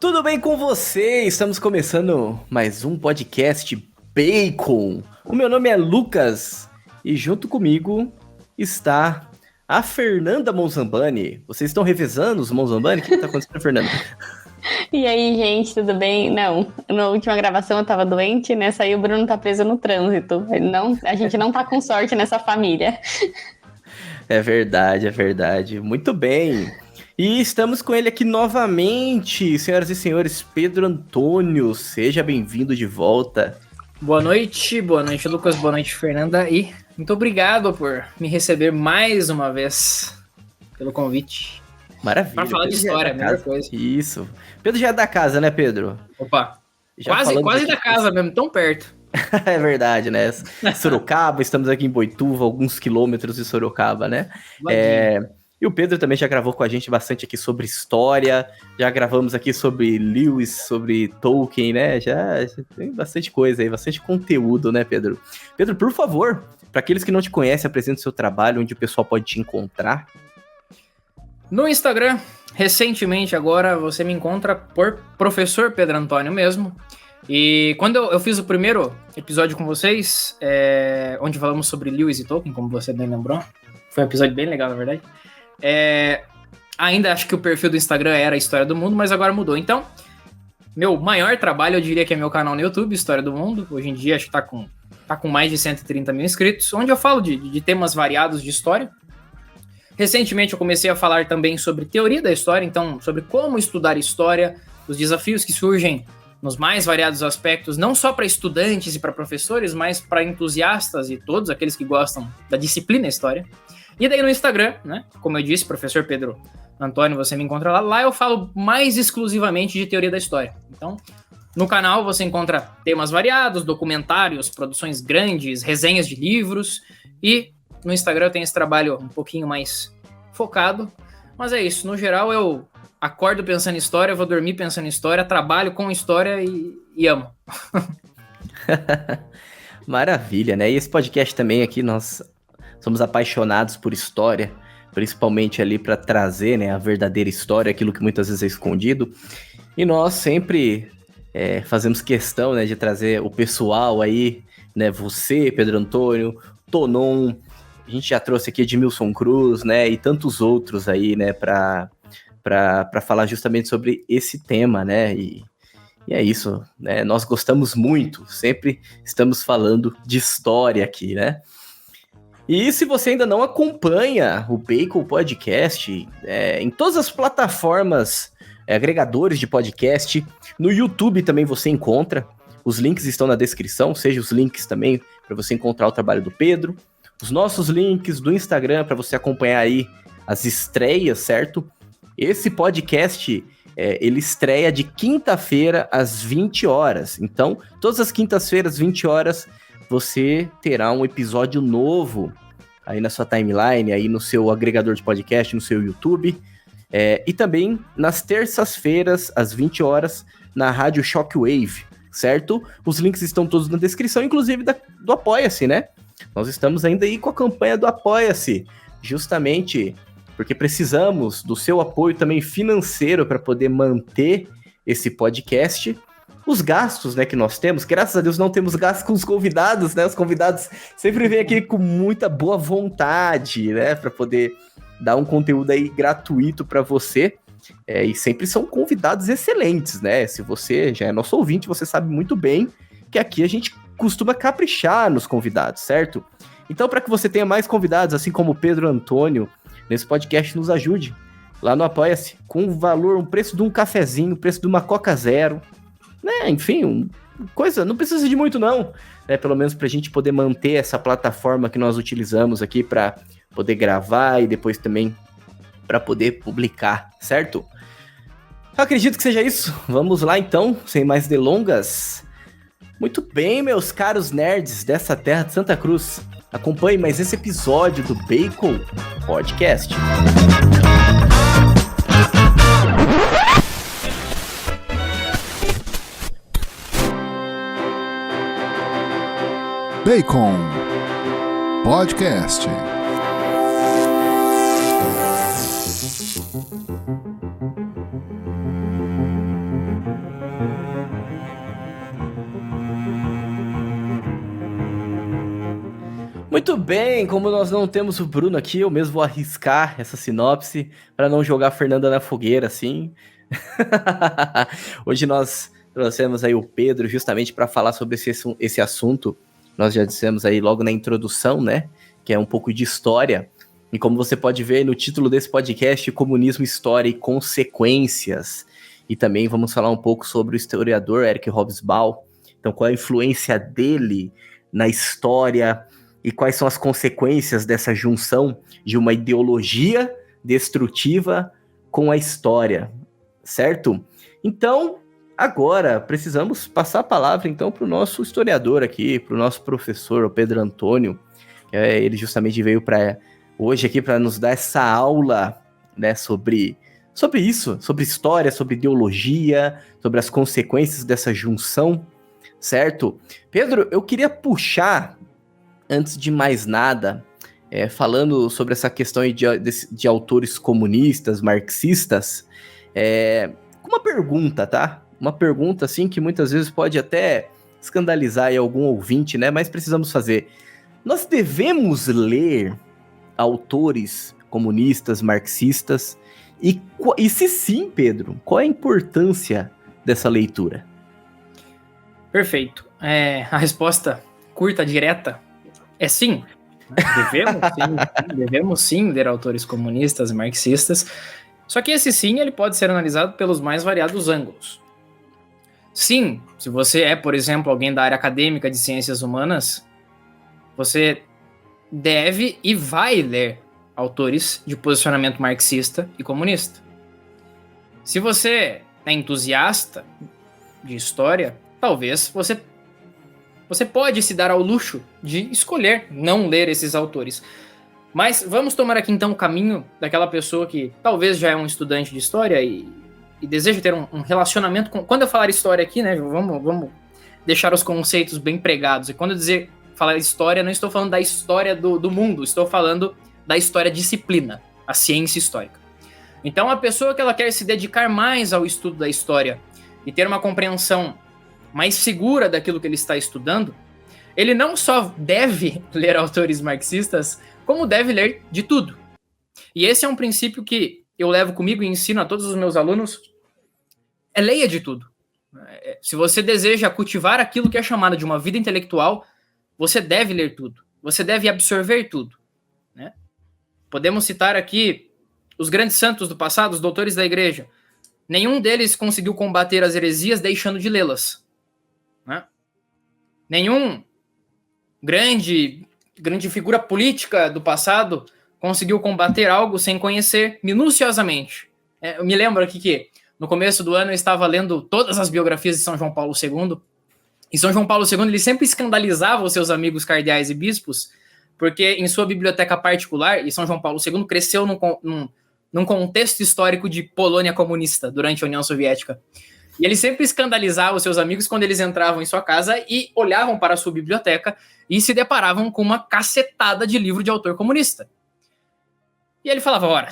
Tudo bem com você? Estamos começando mais um podcast Bacon. O meu nome é Lucas e junto comigo está a Fernanda Monzambani. Vocês estão revezando os Monzambani? O que está acontecendo, Fernanda? E aí, gente, tudo bem? Não, na última gravação eu tava doente, né? Aí o Bruno tá preso no trânsito. A gente não tá com sorte nessa família. É verdade, é verdade. Muito bem. E estamos com ele aqui novamente, senhoras e senhores, Pedro Antônio. Seja bem-vindo de volta. Boa noite, Lucas, boa noite, Fernanda. E muito obrigado por me receber mais uma vez pelo convite. Maravilha. Para falar de história, a melhor coisa. Isso. Pedro já é da casa, né, Pedro? Opa, quase da casa mesmo, tão perto. É verdade, né? Sorocaba, estamos aqui em Boituva, alguns quilômetros de Sorocaba, né? E o Pedro também já gravou com a gente bastante aqui sobre história, já gravamos aqui sobre Lewis, sobre Tolkien, né? Já tem bastante coisa aí, bastante conteúdo, né, Pedro? Pedro, por favor, para aqueles que não te conhecem, apresente o seu trabalho, onde o pessoal pode te encontrar. No Instagram, recentemente agora, você me encontra por Professor Pedro Antônio mesmo. E quando eu fiz o primeiro episódio com vocês, onde falamos sobre Lewis e Tolkien, como você bem lembrou, foi um episódio bem legal, na verdade. Ainda acho que o perfil do Instagram era História do Mundo, mas agora mudou. Então, meu maior trabalho, eu diria que é meu canal no YouTube, História do Mundo. Hoje em dia, acho que tá com mais de 130 mil inscritos, onde eu falo de temas variados de história. Recentemente, eu comecei a falar também sobre teoria da história, então, sobre como estudar história, os desafios que surgem nos mais variados aspectos, não só para estudantes e para professores, mas para entusiastas e todos aqueles que gostam da disciplina história. E daí no Instagram, né, como eu disse, Professor Pedro Antônio, você me encontra lá. Lá eu falo mais exclusivamente de teoria da história. Então, no canal você encontra temas variados, documentários, produções grandes, resenhas de livros. E no Instagram eu tenho esse trabalho um pouquinho mais focado. Mas é isso, no geral eu acordo pensando em história, vou dormir pensando em história, trabalho com história e amo. Maravilha, né? E esse podcast também aqui, nós somos apaixonados por história, principalmente ali para trazer, né, a verdadeira história, aquilo que muitas vezes é escondido. E nós sempre fazemos questão, né, de trazer o pessoal aí, né, você, Pedro Antônio, Tonon, a gente já trouxe aqui Edmilson Cruz, né, e tantos outros aí, né, para falar justamente sobre esse tema, né, e é isso, né, nós gostamos muito, sempre estamos falando de história aqui, né. E se você ainda não acompanha o Bacon Podcast, em todas as plataformas agregadores de podcast, no YouTube também você encontra, os links estão na descrição, seja os links também para você encontrar o trabalho do Pedro, os nossos links do Instagram para você acompanhar aí as estreias, certo? Esse podcast, ele estreia de quinta-feira às 20 horas, então todas as quintas-feiras, 20 horas, você terá um episódio novo aí na sua timeline, aí no seu agregador de podcast, no seu YouTube, e também nas terças-feiras, às 20 horas, na Rádio Shockwave, certo? Os links estão todos na descrição, inclusive do Apoia-se, né? Nós estamos ainda aí com a campanha do Apoia-se, justamente porque precisamos do seu apoio também financeiro para poder manter esse podcast. Os gastos, né, que nós temos, graças a Deus não temos gastos com os convidados, né? Os convidados sempre vêm aqui com muita boa vontade, né, para poder dar um conteúdo aí gratuito para você. E sempre são convidados excelentes, né? Se você já é nosso ouvinte, você sabe muito bem que aqui a gente costuma caprichar nos convidados, certo? Então, para que você tenha mais convidados, assim como o Pedro Antônio, nesse podcast, nos ajude lá no Apoia-se, com um preço de um cafezinho, preço de uma Coca Zero, né? Enfim, coisa, não precisa de muito não, né? Pelo menos pra gente poder manter essa plataforma que nós utilizamos aqui para poder gravar e depois também para poder publicar, certo? Eu acredito que seja isso. Vamos lá então, sem mais delongas. Muito bem, meus caros nerds dessa terra de Santa Cruz. Acompanhe mais esse episódio do Bacon Podcast. Bacon Podcast. Muito bem, como nós não temos o Bruno aqui, eu mesmo vou arriscar essa sinopse para não jogar a Fernanda na fogueira, assim. Hoje nós trouxemos aí o Pedro justamente para falar sobre esse assunto. Nós já dissemos aí logo na introdução, né, que é um pouco de história. E como você pode ver no título desse podcast, Comunismo, História e Consequências. E também vamos falar um pouco sobre o historiador Eric Hobsbawm. Então, qual é a influência dele na história e quais são as consequências dessa junção de uma ideologia destrutiva com a história, certo? Então, agora precisamos passar a palavra então para o nosso historiador aqui, para o nosso professor, o Pedro Antônio. Ele justamente veio para hoje aqui para nos dar essa aula, né, sobre isso, sobre história, sobre ideologia, sobre as consequências dessa junção, certo? Pedro, eu queria puxar, antes de mais nada, falando sobre essa questão de autores comunistas, marxistas, uma pergunta, tá? Uma pergunta, assim, que muitas vezes pode até escandalizar aí algum ouvinte, né? Mas precisamos fazer. Nós devemos ler autores comunistas, marxistas? E se sim, Pedro, qual é a importância dessa leitura? Perfeito. A resposta curta, direta, é sim. Devemos sim ler autores comunistas, marxistas. Só que esse sim, ele pode ser analisado pelos mais variados ângulos. Sim, se você é, por exemplo, alguém da área acadêmica de ciências humanas, você deve e vai ler autores de posicionamento marxista e comunista. Se você é entusiasta de história, talvez você pode se dar ao luxo de escolher não ler esses autores. Mas vamos tomar aqui então o caminho daquela pessoa que talvez já é um estudante de história e deseja ter um relacionamento com... Quando eu falar história aqui, né, vamos deixar os conceitos bem pregados. E quando eu falar história, não estou falando da história do mundo, estou falando da história disciplina, a ciência histórica. Então a pessoa que ela quer se dedicar mais ao estudo da história e ter uma compreensão mais segura daquilo que ele está estudando, ele não só deve ler autores marxistas, como deve ler de tudo. E esse é um princípio que eu levo comigo e ensino a todos os meus alunos, leia de tudo. Se você deseja cultivar aquilo que é chamado de uma vida intelectual, você deve ler tudo, você deve absorver tudo, né? Podemos citar aqui os grandes santos do passado, os doutores da igreja. Nenhum deles conseguiu combater as heresias deixando de lê-las, né? Nenhum grande figura política do passado conseguiu combater algo sem conhecer minuciosamente. Eu me lembro aqui que no começo do ano eu estava lendo todas as biografias de São João Paulo II, e São João Paulo II ele sempre escandalizava os seus amigos cardeais e bispos, porque em sua biblioteca particular, e São João Paulo II cresceu num contexto histórico de Polônia comunista durante a União Soviética. E ele sempre escandalizava os seus amigos quando eles entravam em sua casa e olhavam para a sua biblioteca e se deparavam com uma cacetada de livro de autor comunista. E ele falava, ora,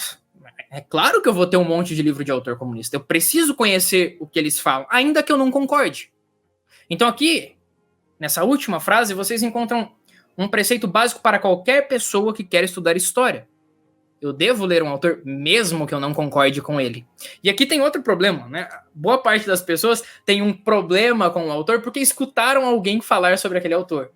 é claro que eu vou ter um monte de livro de autor comunista, eu preciso conhecer o que eles falam, ainda que eu não concorde. Então aqui, nessa última frase, vocês encontram um preceito básico para qualquer pessoa que quer estudar história. Eu devo ler um autor mesmo que eu não concorde com ele. E aqui tem outro problema, né? Boa parte das pessoas tem um problema com o autor porque escutaram alguém falar sobre aquele autor.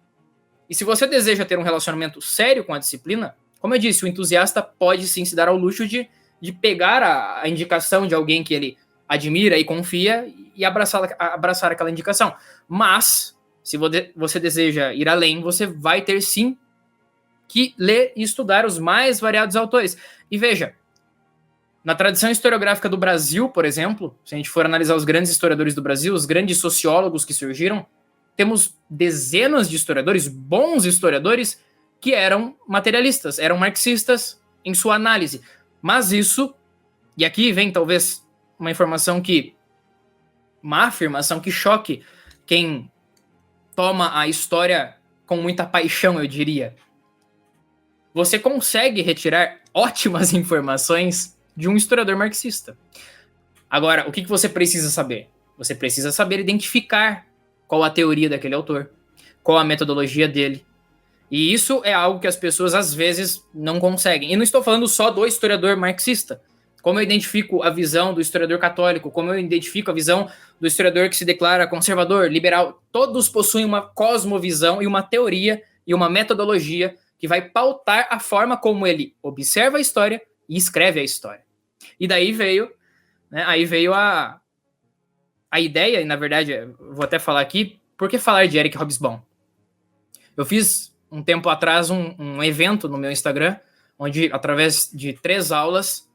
E se você deseja ter um relacionamento sério com a disciplina, como eu disse, o entusiasta pode sim se dar ao luxo de pegar a indicação de alguém que ele admira e confia e abraçar aquela indicação. Mas, se você deseja ir além, você vai ter sim que ler e estudar os mais variados autores. E veja, na tradição historiográfica do Brasil, por exemplo, se a gente for analisar os grandes historiadores do Brasil, os grandes sociólogos que surgiram, temos dezenas de historiadores, bons historiadores, que eram materialistas, eram marxistas em sua análise. Mas isso, e aqui vem talvez uma afirmação que choque quem toma a história com muita paixão, eu diria. Você consegue retirar ótimas informações de um historiador marxista. Agora, o que você precisa saber? Você precisa saber identificar qual a teoria daquele autor, qual a metodologia dele. E isso é algo que as pessoas, às vezes, não conseguem. E não estou falando só do historiador marxista. Como eu identifico a visão do historiador católico, como eu identifico a visão do historiador que se declara conservador, liberal. Todos possuem uma cosmovisão e uma teoria e uma metodologia que vai pautar a forma como ele observa a história e escreve a história. E daí veio, né, a ideia, e na verdade, vou até falar aqui, por que falar de Eric Hobsbawm? Eu fiz um tempo atrás um evento no meu Instagram, onde através de 3 aulas,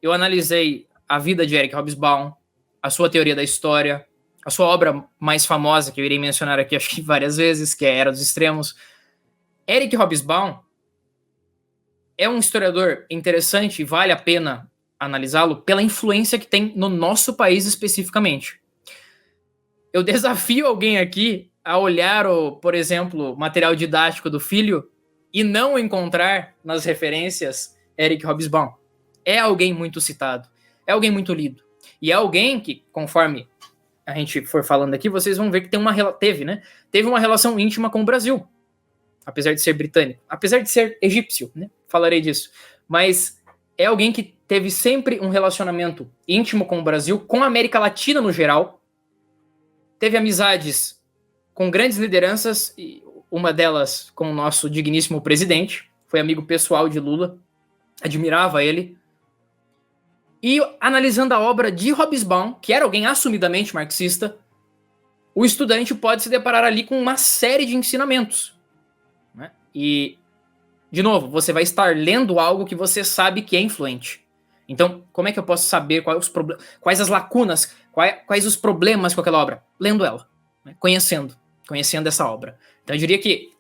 eu analisei a vida de Eric Hobsbawm, a sua teoria da história, a sua obra mais famosa, que eu irei mencionar aqui acho que várias vezes, que é Era dos Extremos. Eric Hobsbawm é um historiador interessante e vale a pena analisá-lo pela influência que tem no nosso país especificamente. Eu desafio alguém aqui a olhar, por exemplo, material didático do filho e não encontrar nas referências Eric Hobsbawm. É alguém muito citado, é alguém muito lido. E é alguém que, conforme a gente for falando aqui, vocês vão ver que teve uma relação íntima com o Brasil. Apesar de ser britânico, apesar de ser egípcio, né? Falarei disso. Mas é alguém que teve sempre um relacionamento íntimo com o Brasil, com a América Latina no geral. Teve amizades com grandes lideranças, e uma delas com o nosso digníssimo presidente. Foi amigo pessoal de Lula, admirava ele. E analisando a obra de Hobsbawm, que era alguém assumidamente marxista, o estudante pode se deparar ali com uma série de ensinamentos. Né? E, de novo, você vai estar lendo algo que você sabe que é influente. Então, como é que eu posso saber quais as lacunas, quais os problemas com aquela obra? Lendo ela, né? Conhecendo essa obra. Então, eu diria que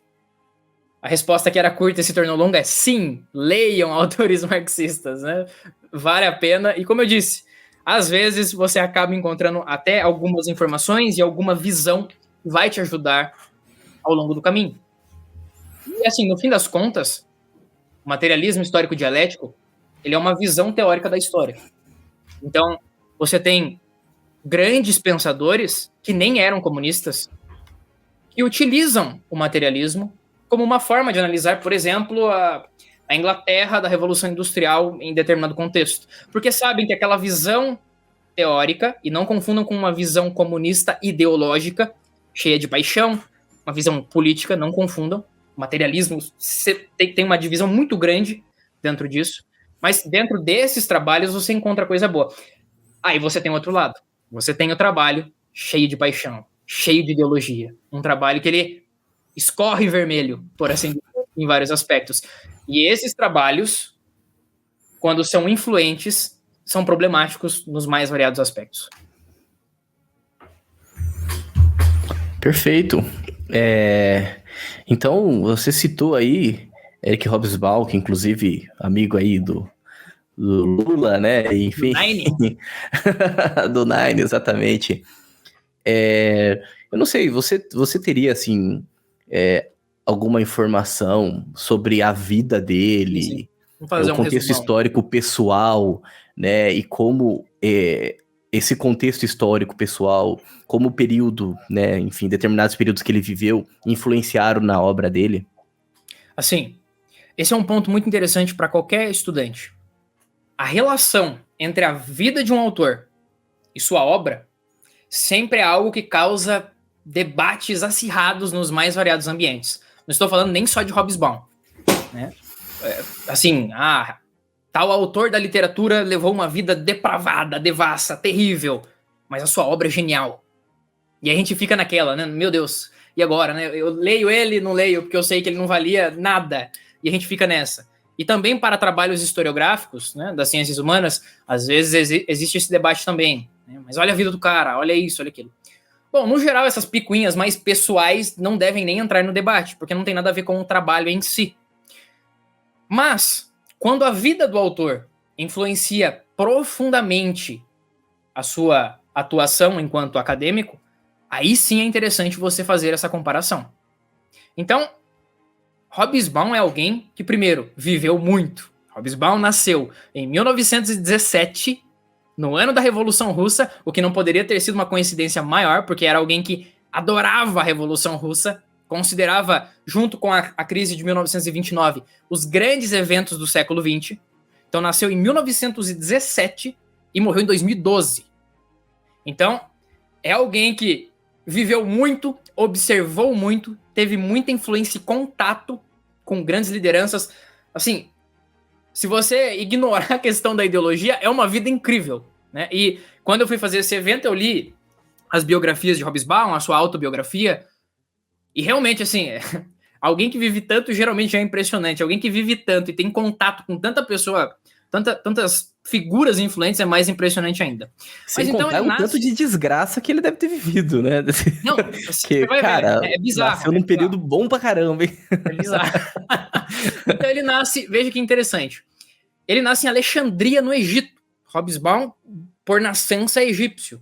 a resposta que era curta e se tornou longa é sim, leiam autores marxistas, né? Vale a pena. E como eu disse, às vezes você acaba encontrando até algumas informações e alguma visão que vai te ajudar ao longo do caminho. E assim, no fim das contas, o materialismo histórico dialético, ele é uma visão teórica da história. Então, você tem grandes pensadores que nem eram comunistas que utilizam o materialismo como uma forma de analisar, por exemplo, a Inglaterra da Revolução Industrial em determinado contexto. Porque sabem que aquela visão teórica, e não confundam com uma visão comunista ideológica, cheia de paixão, uma visão política, não confundam. O materialismo tem uma divisão muito grande dentro disso, mas dentro desses trabalhos você encontra coisa boa. Aí você tem outro lado. Você tem o trabalho cheio de paixão, cheio de ideologia. Um trabalho que ele escorre vermelho, por assim dizer, em vários aspectos. E esses trabalhos, quando são influentes, são problemáticos nos mais variados aspectos. Perfeito. Então, você citou aí Eric Hobsbawm, que inclusive amigo aí do Lula, né? Enfim. Do Nine. Do Nine, exatamente. Eu não sei, você teria, assim, alguma informação sobre a vida dele, sim. Vamos fazer o contexto histórico pessoal, né? E como esse contexto histórico pessoal, como o período, né? Enfim, determinados períodos que ele viveu influenciaram na obra dele? Assim, esse é um ponto muito interessante para qualquer estudante. A relação entre a vida de um autor e sua obra sempre é algo que causa debates acirrados nos mais variados ambientes. Não estou falando nem só de Hobsbawm, né? Tal autor da literatura levou uma vida depravada, devassa, terrível, mas a sua obra é genial. E a gente fica naquela, né? Meu Deus, e agora, né? Eu leio ele, não leio, porque eu sei que ele não valia nada. E a gente fica nessa. E também para trabalhos historiográficos, né, das ciências humanas, às vezes existe esse debate também. Né? Mas olha a vida do cara, olha isso, olha aquilo. Bom, no geral, essas picuinhas mais pessoais não devem nem entrar no debate, porque não tem nada a ver com o trabalho em si. Mas, quando a vida do autor influencia profundamente a sua atuação enquanto acadêmico, aí sim é interessante você fazer essa comparação. Então, Hobsbawm é alguém que, primeiro, viveu muito. Hobsbawm nasceu em 1917, no ano da Revolução Russa, o que não poderia ter sido uma coincidência maior, porque era alguém que adorava a Revolução Russa, considerava, junto com a crise de 1929, os grandes eventos do século XX. Então, nasceu em 1917 e morreu em 2012. Então, é alguém que viveu muito, observou muito, teve muita influência e contato com grandes lideranças. Assim, se você ignorar a questão da ideologia, é uma vida incrível, né? E quando eu fui fazer esse evento, eu li as biografias de Hobsbawm, a sua autobiografia, e realmente, assim, alguém que vive tanto geralmente já é impressionante. Alguém que vive tanto e tem contato com tanta pessoa, tantas figuras influentes é mais impressionante ainda. Sem contar o tanto de desgraça que ele deve ter vivido, né? Não, que, cara, é bizarro. Nasceu num período bom pra caramba, hein? É bizarro. Então ele nasce, veja que interessante. Ele nasce em Alexandria, no Egito. Hobsbawm, por nascença, é egípcio.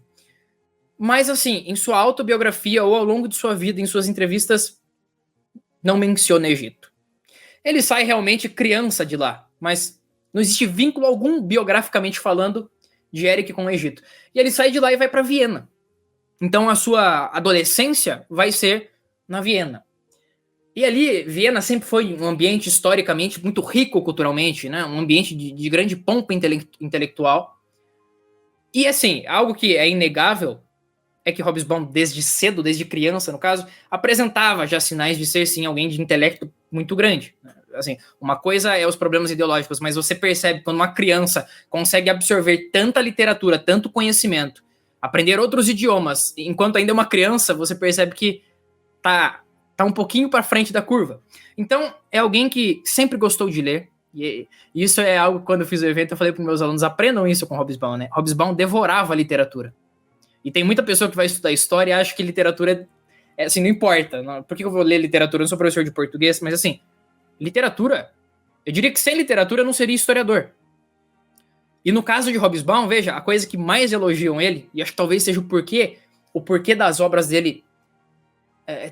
Mas, assim, em sua autobiografia ou ao longo de sua vida, em suas entrevistas, não menciona Egito. Ele sai realmente criança de lá, mas não existe vínculo algum, biograficamente falando, de Eric com o Egito. E ele sai de lá e vai para Viena. Então a sua adolescência vai ser na Viena. E ali, Viena sempre foi um ambiente historicamente muito rico culturalmente, né? Um ambiente de grande pompa intelectual. E assim, algo que é inegável é que Hobsbawm, desde cedo, desde criança, no caso, apresentava já sinais de ser, sim, alguém de intelecto muito grande. Assim, uma coisa é os problemas ideológicos, mas você percebe quando uma criança consegue absorver tanta literatura, tanto conhecimento, aprender outros idiomas, enquanto ainda é uma criança, você percebe que tá um pouquinho para frente da curva. Então, é alguém que sempre gostou de ler, e isso é algo que quando eu fiz o evento eu falei para meus alunos, aprendam isso com Hobsbawm, né? Hobsbawm devorava a literatura. E tem muita pessoa que vai estudar história e acha que literatura assim, não importa. Não, por que eu vou ler literatura? Eu não sou professor de português, mas assim, literatura, eu diria que sem literatura eu não seria historiador. E no caso de Hobsbawm, veja, a coisa que mais elogiam ele, e acho que talvez seja o porquê das obras dele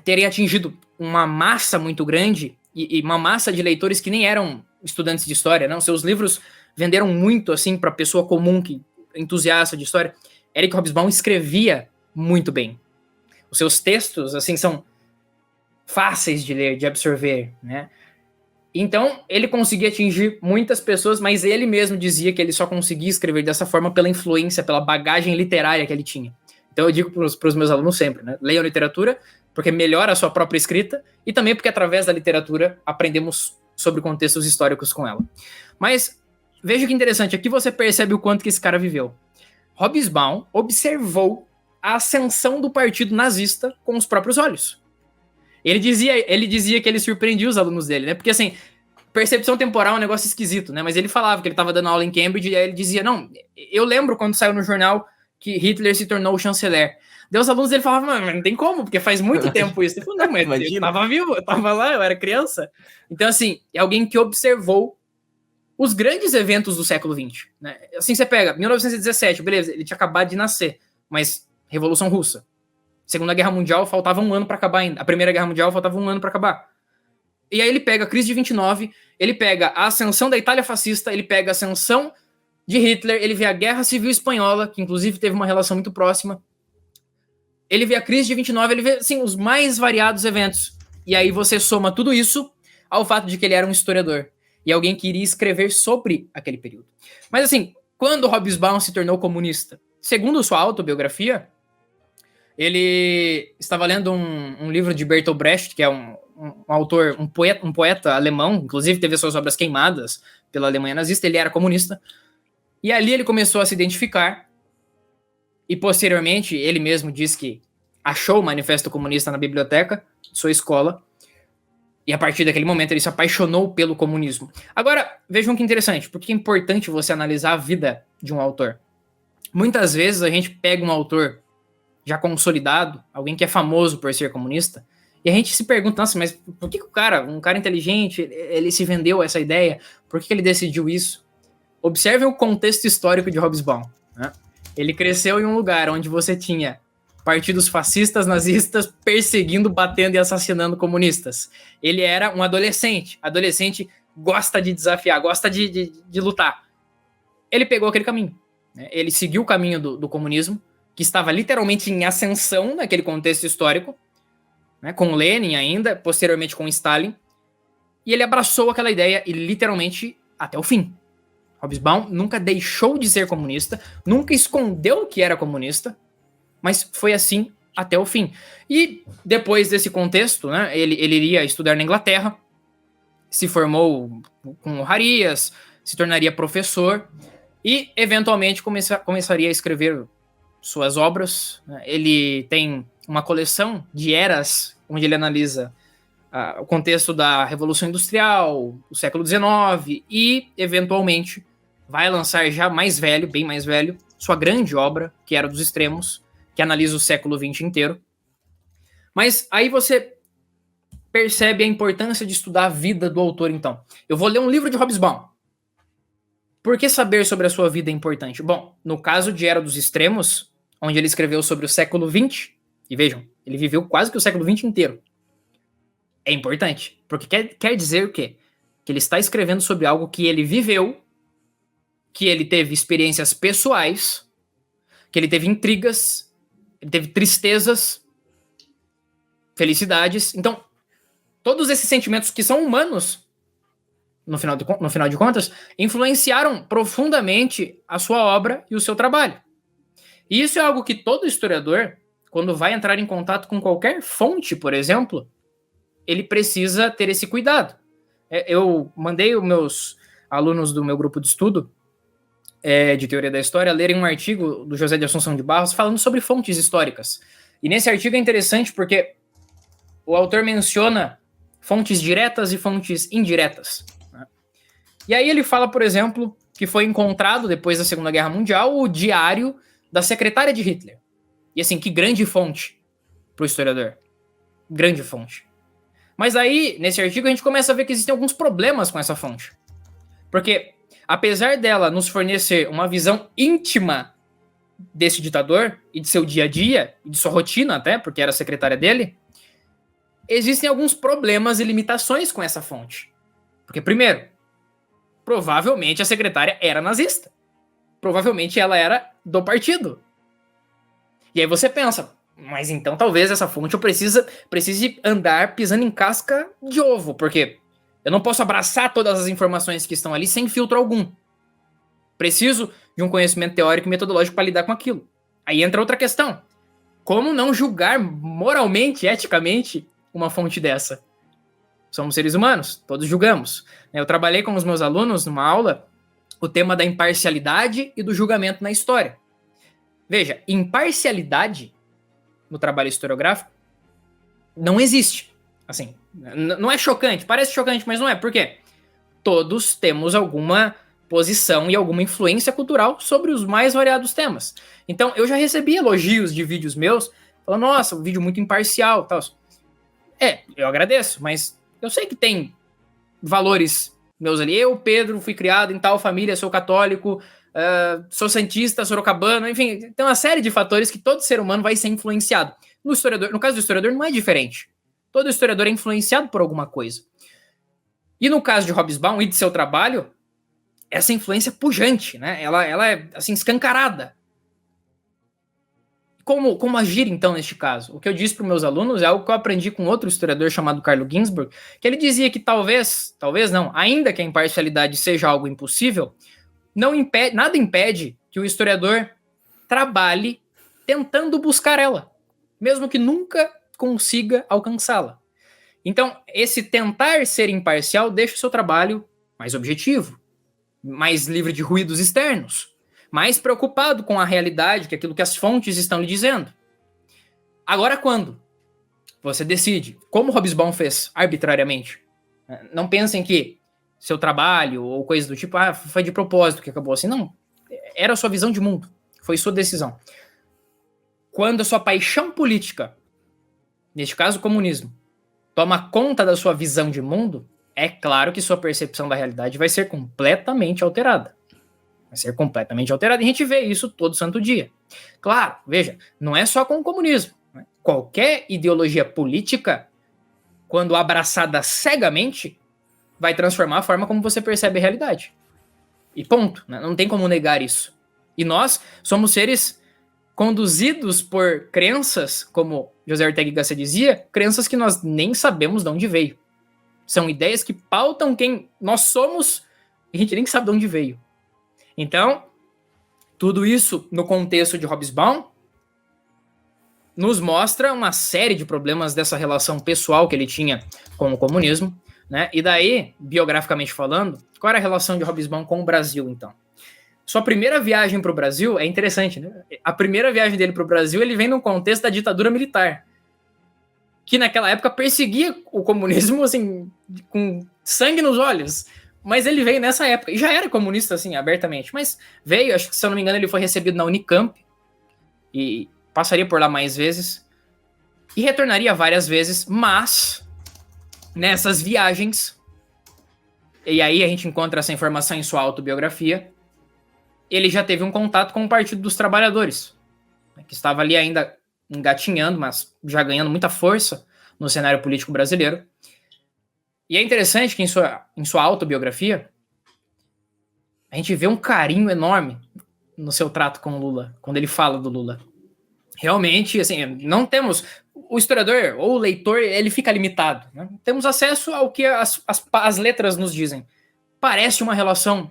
terem atingido uma massa muito grande, e uma massa de leitores que nem eram estudantes de história, não. Seus livros venderam muito, assim, para pessoa comum, que entusiasta de história. Eric Hobsbawm escrevia muito bem. Os seus textos, assim, são fáceis de ler, de absorver, né? Então, ele conseguia atingir muitas pessoas, mas ele mesmo dizia que ele só conseguia escrever dessa forma pela influência, pela bagagem literária que ele tinha. Então, eu digo para os meus alunos sempre, né? Leiam literatura, porque melhora a sua própria escrita, e também porque através da literatura aprendemos sobre contextos históricos com ela. Mas, veja que interessante, aqui você percebe o quanto que esse cara viveu. Hobsbawm observou a ascensão do partido nazista com os próprios olhos. Ele dizia que ele surpreendia os alunos dele, né? Porque, assim, percepção temporal é um negócio esquisito, né? Mas ele falava que ele estava dando aula em Cambridge e aí ele dizia, não, eu lembro quando saiu no jornal que Hitler se tornou o chanceler. Daí os alunos dele falavam, mas não tem como, porque faz muito tempo isso. Ele falou, não, mas eu tava vivo, eu tava lá, eu era criança. Então, assim, é alguém que observou os grandes eventos do século XX, né? Assim, você pega 1917, beleza, ele tinha acabado de nascer, mas Revolução Russa. Segunda Guerra Mundial, faltava um ano para acabar ainda. A Primeira Guerra Mundial, faltava um ano para acabar. E aí ele pega a crise de 29, ele pega a ascensão da Itália fascista, ele pega a ascensão de Hitler, ele vê a Guerra Civil Espanhola, que inclusive teve uma relação muito próxima. Ele vê a crise de 29, ele vê, assim, os mais variados eventos. E aí você soma tudo isso ao fato de que ele era um historiador. E alguém que iria escrever sobre aquele período. Mas assim, quando Hobsbawm se tornou comunista? Segundo sua autobiografia, ele estava lendo um livro de Bertolt Brecht, que é um autor, um poeta alemão, inclusive teve suas obras queimadas pela Alemanha nazista, ele era comunista. E ali ele começou a se identificar, e posteriormente ele mesmo disse que achou o Manifesto Comunista na biblioteca de sua escola, e a partir daquele momento ele se apaixonou pelo comunismo. Agora, vejam que interessante, porque é importante você analisar a vida de um autor. Muitas vezes a gente pega um autor já consolidado, alguém que é famoso por ser comunista, E a gente se pergunta, nossa, mas por que o cara, um cara inteligente, ele se vendeu a essa ideia? Por que ele decidiu isso? Observe o contexto histórico de Hobsbawm, né? Ele cresceu em um lugar onde você tinha partidos fascistas, nazistas, perseguindo, batendo e assassinando comunistas. Ele era um adolescente. Adolescente gosta de desafiar, gosta de lutar. Ele pegou aquele caminho, né? Ele seguiu o caminho do comunismo, que estava literalmente em ascensão naquele contexto histórico, né, com Lenin ainda, posteriormente com Stalin, e ele abraçou aquela ideia e literalmente até o fim. Hobsbawm nunca deixou de ser comunista, nunca escondeu que era comunista, mas foi assim até o fim. E depois desse contexto, né, ele iria estudar na Inglaterra, se formou com honrarias, se tornaria professor e eventualmente começaria a escrever suas obras. Ele tem uma coleção de eras, onde ele analisa o contexto da Revolução Industrial, o século XIX, e, eventualmente, vai lançar já mais velho, bem mais velho, sua grande obra, que era dos Extremos, que analisa o século XX inteiro. Mas aí você percebe a importância de estudar a vida do autor, então. Eu vou ler um livro de Hobsbawm. Por que saber sobre a sua vida é importante? Bom, no caso de Era dos Extremos, onde ele escreveu sobre o século XX, e vejam, ele viveu quase que o século XX inteiro. É importante, porque quer dizer o quê? Que ele está escrevendo sobre algo que ele viveu, que ele teve experiências pessoais, que ele teve intrigas, ele teve tristezas, felicidades. Então, todos esses sentimentos que são humanos, no final de contas, influenciaram profundamente a sua obra e o seu trabalho. E isso é algo que todo historiador, quando vai entrar em contato com qualquer fonte, por exemplo, ele precisa ter esse cuidado. Eu mandei os meus alunos do meu grupo de estudo de teoria da história lerem um artigo do José de Assunção de Barros falando sobre fontes históricas. E nesse artigo é interessante porque o autor menciona fontes diretas e fontes indiretas, né? E aí ele fala, por exemplo, que foi encontrado, depois da Segunda Guerra Mundial, o diário da secretária de Hitler. E assim, que grande fonte para o historiador. Grande fonte. Mas aí, nesse artigo, a gente começa a ver que existem alguns problemas com essa fonte. Porque, apesar dela nos fornecer uma visão íntima desse ditador, e de seu dia a dia, e de sua rotina até, porque era secretária dele, existem alguns problemas e limitações com essa fonte. Porque, primeiro, provavelmente a secretária era nazista. Provavelmente ela era do partido. E aí você pensa, mas então talvez essa fonte eu precise andar pisando em casca de ovo, porque eu não posso abraçar todas as informações que estão ali sem filtro algum. Preciso de um conhecimento teórico e metodológico para lidar com aquilo. Aí entra outra questão. Como não julgar moralmente, eticamente, uma fonte dessa? Somos seres humanos, todos julgamos. Eu trabalhei com os meus alunos numa aula o tema da imparcialidade e do julgamento na história. Veja, imparcialidade no trabalho historiográfico não existe. Assim, não é chocante, parece chocante, mas não é. Por quê? Todos temos alguma posição e alguma influência cultural sobre os mais variados temas. Então, eu já recebi elogios de vídeos meus, falando, nossa, um vídeo muito imparcial, tal. Eu agradeço, mas eu sei que tem valores meus ali. Eu, Pedro, fui criado em tal família, sou católico, sou santista, sorocabano, enfim, tem uma série de fatores que todo ser humano vai ser influenciado. No caso do historiador, não é diferente. Todo historiador é influenciado por alguma coisa. E no caso de Hobsbawm e de seu trabalho, essa influência é pujante, né? Ela é, assim, escancarada. Como agir, então, neste caso? O que eu disse para os meus alunos é algo que eu aprendi com outro historiador chamado Carlo Ginzburg, que ele dizia que talvez não, ainda que a imparcialidade seja algo impossível, nada impede que o historiador trabalhe tentando buscar ela, mesmo que nunca consiga alcançá-la. Então, esse tentar ser imparcial deixa o seu trabalho mais objetivo, mais livre de ruídos externos, mais preocupado com a realidade, que aquilo que as fontes estão lhe dizendo. Agora, quando você decide, como Hobsbawm fez arbitrariamente, não pensem que seu trabalho ou coisa do tipo, foi de propósito que acabou assim. Não, era a sua visão de mundo, foi sua decisão. Quando a sua paixão política, neste caso o comunismo, toma conta da sua visão de mundo, é claro que sua percepção da realidade vai ser completamente alterada. Vai ser completamente alterada, e a gente vê isso todo santo dia. Claro, veja, não é só com o comunismo. Né? Qualquer ideologia política, quando abraçada cegamente, vai transformar a forma como você percebe a realidade. E ponto, né? Não tem como negar isso. E nós somos seres conduzidos por crenças, como José Ortega y Gasset dizia, crenças que nós nem sabemos de onde veio. São ideias que pautam quem nós somos e a gente nem sabe de onde veio. Então, tudo isso no contexto de Hobsbawm nos mostra uma série de problemas dessa relação pessoal que ele tinha com o comunismo, né? E daí, biograficamente falando, qual era a relação de Hobsbawm com o Brasil, então? Sua primeira viagem para o Brasil é interessante, né? A primeira viagem dele para o Brasil, ele vem no contexto da ditadura militar, que naquela época perseguia o comunismo, assim, com sangue nos olhos. Mas ele veio nessa época, e já era comunista, assim, abertamente, mas veio, acho que, se eu não me engano, ele foi recebido na Unicamp, e passaria por lá mais vezes, e retornaria várias vezes, mas nessas viagens, e aí a gente encontra essa informação em sua autobiografia, ele já teve um contato com o Partido dos Trabalhadores, que estava ali ainda engatinhando, mas já ganhando muita força no cenário político brasileiro. E é interessante que em sua autobiografia, a gente vê um carinho enorme no seu trato com o Lula, quando ele fala do Lula. Realmente, assim, não temos... O historiador ou o leitor, ele fica limitado. Né? Temos acesso ao que as letras nos dizem. Parece uma relação...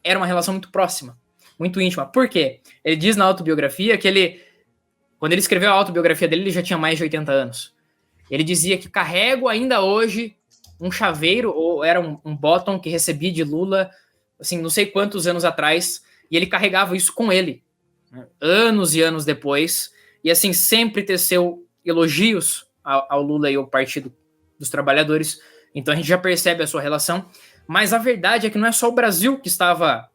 Era uma relação muito próxima, muito íntima. Por quê? Ele diz na autobiografia que ele... Quando ele escreveu a autobiografia dele, ele já tinha mais de 80 anos. Ele dizia que carrego ainda hoje um chaveiro, ou era um bottom que recebi de Lula, assim, não sei quantos anos atrás, e ele carregava isso com ele, né, anos e anos depois, e assim, sempre teceu elogios ao Lula e ao Partido dos Trabalhadores. Então a gente já percebe a sua relação, mas a verdade é que não é só o Brasil que estava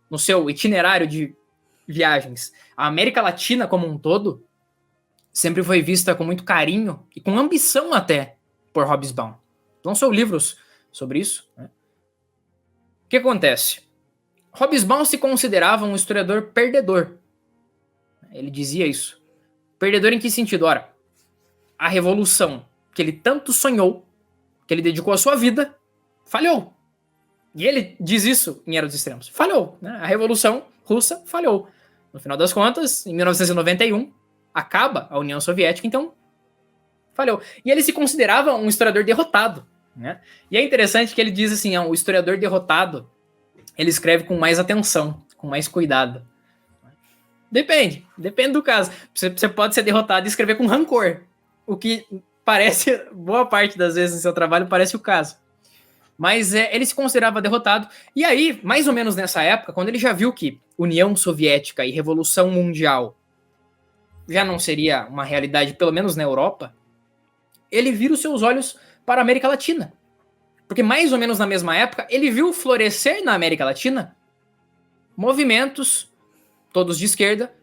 no seu itinerário de viagens. A América Latina como um todo sempre foi vista com muito carinho e com ambição até por Hobsbawm. Lançou livros sobre isso. Né? O que acontece? Hobsbawm se considerava um historiador perdedor. Ele dizia isso. Perdedor em que sentido? Ora, a revolução que ele tanto sonhou, que ele dedicou a sua vida, falhou. E ele diz isso em Era dos Extremos. Falhou. Né? A Revolução Russa falhou. No final das contas, em 1991, acaba a União Soviética, então falhou. E ele se considerava um historiador derrotado. Né? E é interessante que ele diz assim, o historiador derrotado, ele escreve com mais atenção, com mais cuidado. Depende do caso. Você pode ser derrotado e escrever com rancor, o que parece, boa parte das vezes no seu trabalho, parece o caso. Mas ele se considerava derrotado, e aí, mais ou menos nessa época, quando ele já viu que União Soviética e Revolução Mundial já não seria uma realidade, pelo menos na Europa, ele vira os seus olhos para a América Latina. Porque mais ou menos na mesma época, ele viu florescer na América Latina movimentos, todos de esquerda,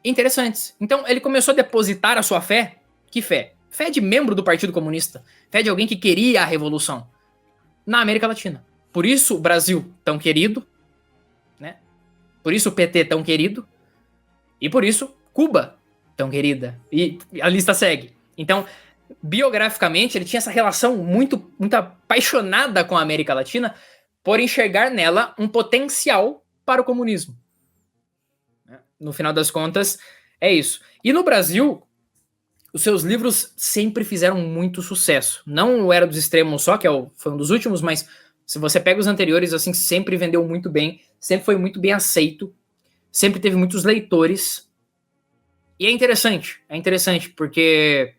interessantes. Então ele começou a depositar a sua fé. Que fé? Fé de membro do Partido Comunista. Fé de alguém que queria a revolução na América Latina. Por isso o Brasil tão querido, né? Por isso o PT tão querido, e por isso Cuba tão querida. E a lista segue. Então, biograficamente, ele tinha essa relação muito, muito apaixonada com a América Latina por enxergar nela um potencial para o comunismo. No final das contas, é isso. E no Brasil, os seus livros sempre fizeram muito sucesso. Não o Era dos Extremos só, que foi um dos últimos, mas se você pega os anteriores, assim, sempre vendeu muito bem, sempre foi muito bem aceito, sempre teve muitos leitores. E é interessante, porque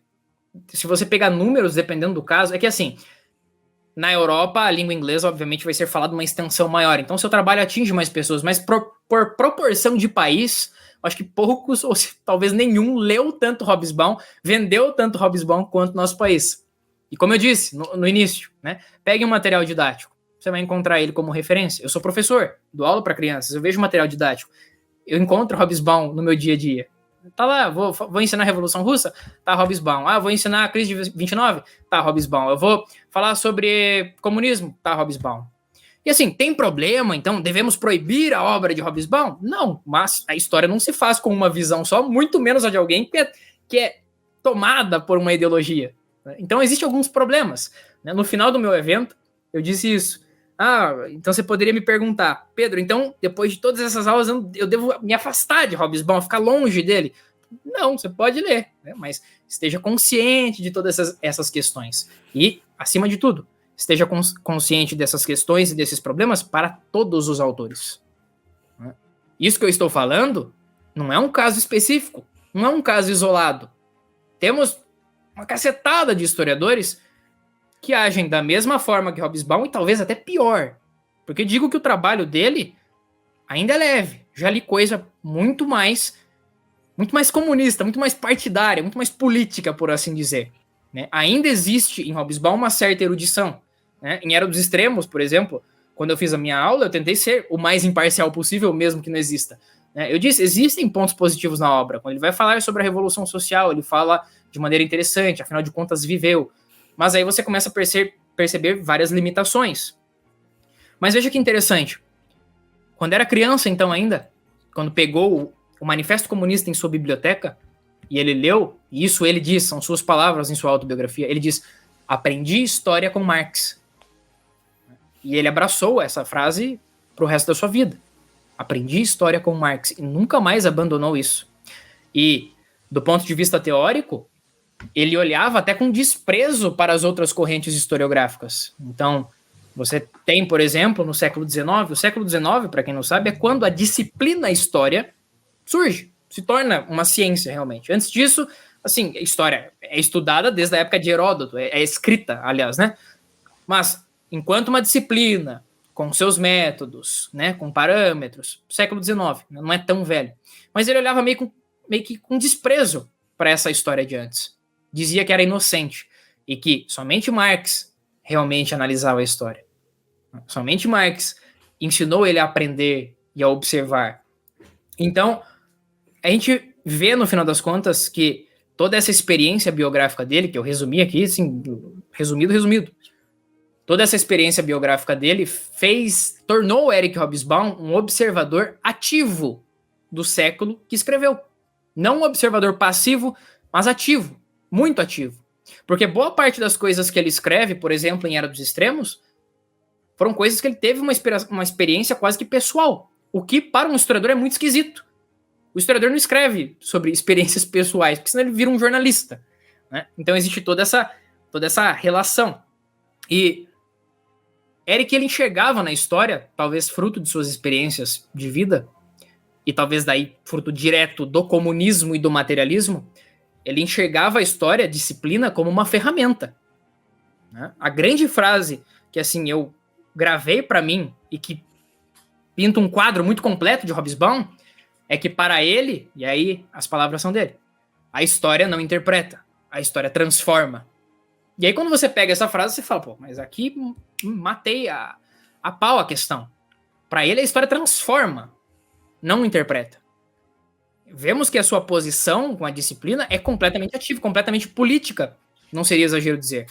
se você pegar números, dependendo do caso, é que assim, na Europa, a língua inglesa, obviamente, vai ser falada uma extensão maior. Então, seu trabalho atinge mais pessoas. Mas por proporção de país, acho que poucos, ou talvez nenhum, leu tanto Hobsbawm, vendeu tanto Hobsbawm quanto nosso país. E como eu disse no início, né, pegue um material didático. Você vai encontrar ele como referência. Eu sou professor, dou aula para crianças, eu vejo material didático. Eu encontro Hobsbawm no meu dia a dia. Tá lá, vou ensinar a Revolução Russa? Tá, Hobsbawm. Ah, vou ensinar a crise de 29? Tá, Hobsbawm. Eu vou falar sobre comunismo? Tá, Hobsbawm. E assim, tem problema, então devemos proibir a obra de Hobsbawm? Não, mas a história não se faz com uma visão só, muito menos a de alguém que é tomada por uma ideologia. Então existem alguns problemas. No final do meu evento, eu disse isso. Ah, então você poderia me perguntar, Pedro, então depois de todas essas aulas eu devo me afastar de Hobsbawm, ficar longe dele? Não, você pode ler, né? Mas esteja consciente de todas essas questões. E, acima de tudo, esteja consciente dessas questões e desses problemas para todos os autores. Isso que eu estou falando não é um caso específico, não é um caso isolado. Temos uma cacetada de historiadores que agem da mesma forma que Hobsbawm e talvez até pior. Porque digo que o trabalho dele ainda é leve. Já li coisa muito mais comunista, muito mais partidária, muito mais política, por assim dizer. Né? Ainda existe em Hobsbawm uma certa erudição. Né? Em Era dos Extremos, por exemplo, quando eu fiz a minha aula, eu tentei ser o mais imparcial possível, mesmo que não exista. Né? Eu disse, existem pontos positivos na obra. Quando ele vai falar sobre a Revolução Social, ele fala de maneira interessante, afinal de contas viveu. Mas aí você começa a perceber várias limitações. Mas veja que interessante. Quando era criança, então, ainda, quando pegou o Manifesto Comunista em sua biblioteca, e ele leu, e isso ele diz, são suas palavras em sua autobiografia, ele diz, aprendi história com Marx. E ele abraçou essa frase pro resto da sua vida. Aprendi história com Marx, e nunca mais abandonou isso. E, do ponto de vista teórico, ele olhava até com desprezo para as outras correntes historiográficas. Então, você tem, por exemplo, no século XIX, o século XIX, para quem não sabe, é quando a disciplina história surge, se torna uma ciência realmente. Antes disso, assim, a história é estudada desde a época de Heródoto, é escrita, aliás, né? Mas, enquanto uma disciplina, com seus métodos, né, com parâmetros, século XIX, não é tão velho. Mas ele olhava meio que com desprezo para essa história de antes. Dizia que era inocente e que somente Marx realmente analisava a história. Somente Marx ensinou ele a aprender e a observar. Então, a gente vê, no final das contas, que toda essa experiência biográfica dele, que eu resumi aqui, assim, resumido, toda essa experiência biográfica dele tornou Eric Hobsbawm um observador ativo do século que escreveu. Não um observador passivo, mas ativo. Muito ativo. Porque boa parte das coisas que ele escreve, por exemplo, em Era dos Extremos, foram coisas que ele teve uma experiência quase que pessoal. O que, para um historiador, é muito esquisito. O historiador não escreve sobre experiências pessoais, porque senão ele vira um jornalista. Né? Então existe toda essa relação. E Eric, ele enxergava na história, talvez fruto de suas experiências de vida, e talvez daí fruto direto do comunismo e do materialismo, ele enxergava a história, a disciplina, como uma ferramenta. Né? A grande frase que assim eu gravei para mim e que pinta um quadro muito completo de Hobsbawm é que para ele, e aí as palavras são dele, a história não interpreta, a história transforma. E aí quando você pega essa frase, você fala, pô, mas aqui matei a pau a questão. Para ele a história transforma, não interpreta. Vemos que a sua posição com a disciplina é completamente ativa, completamente política. Não seria exagero dizer.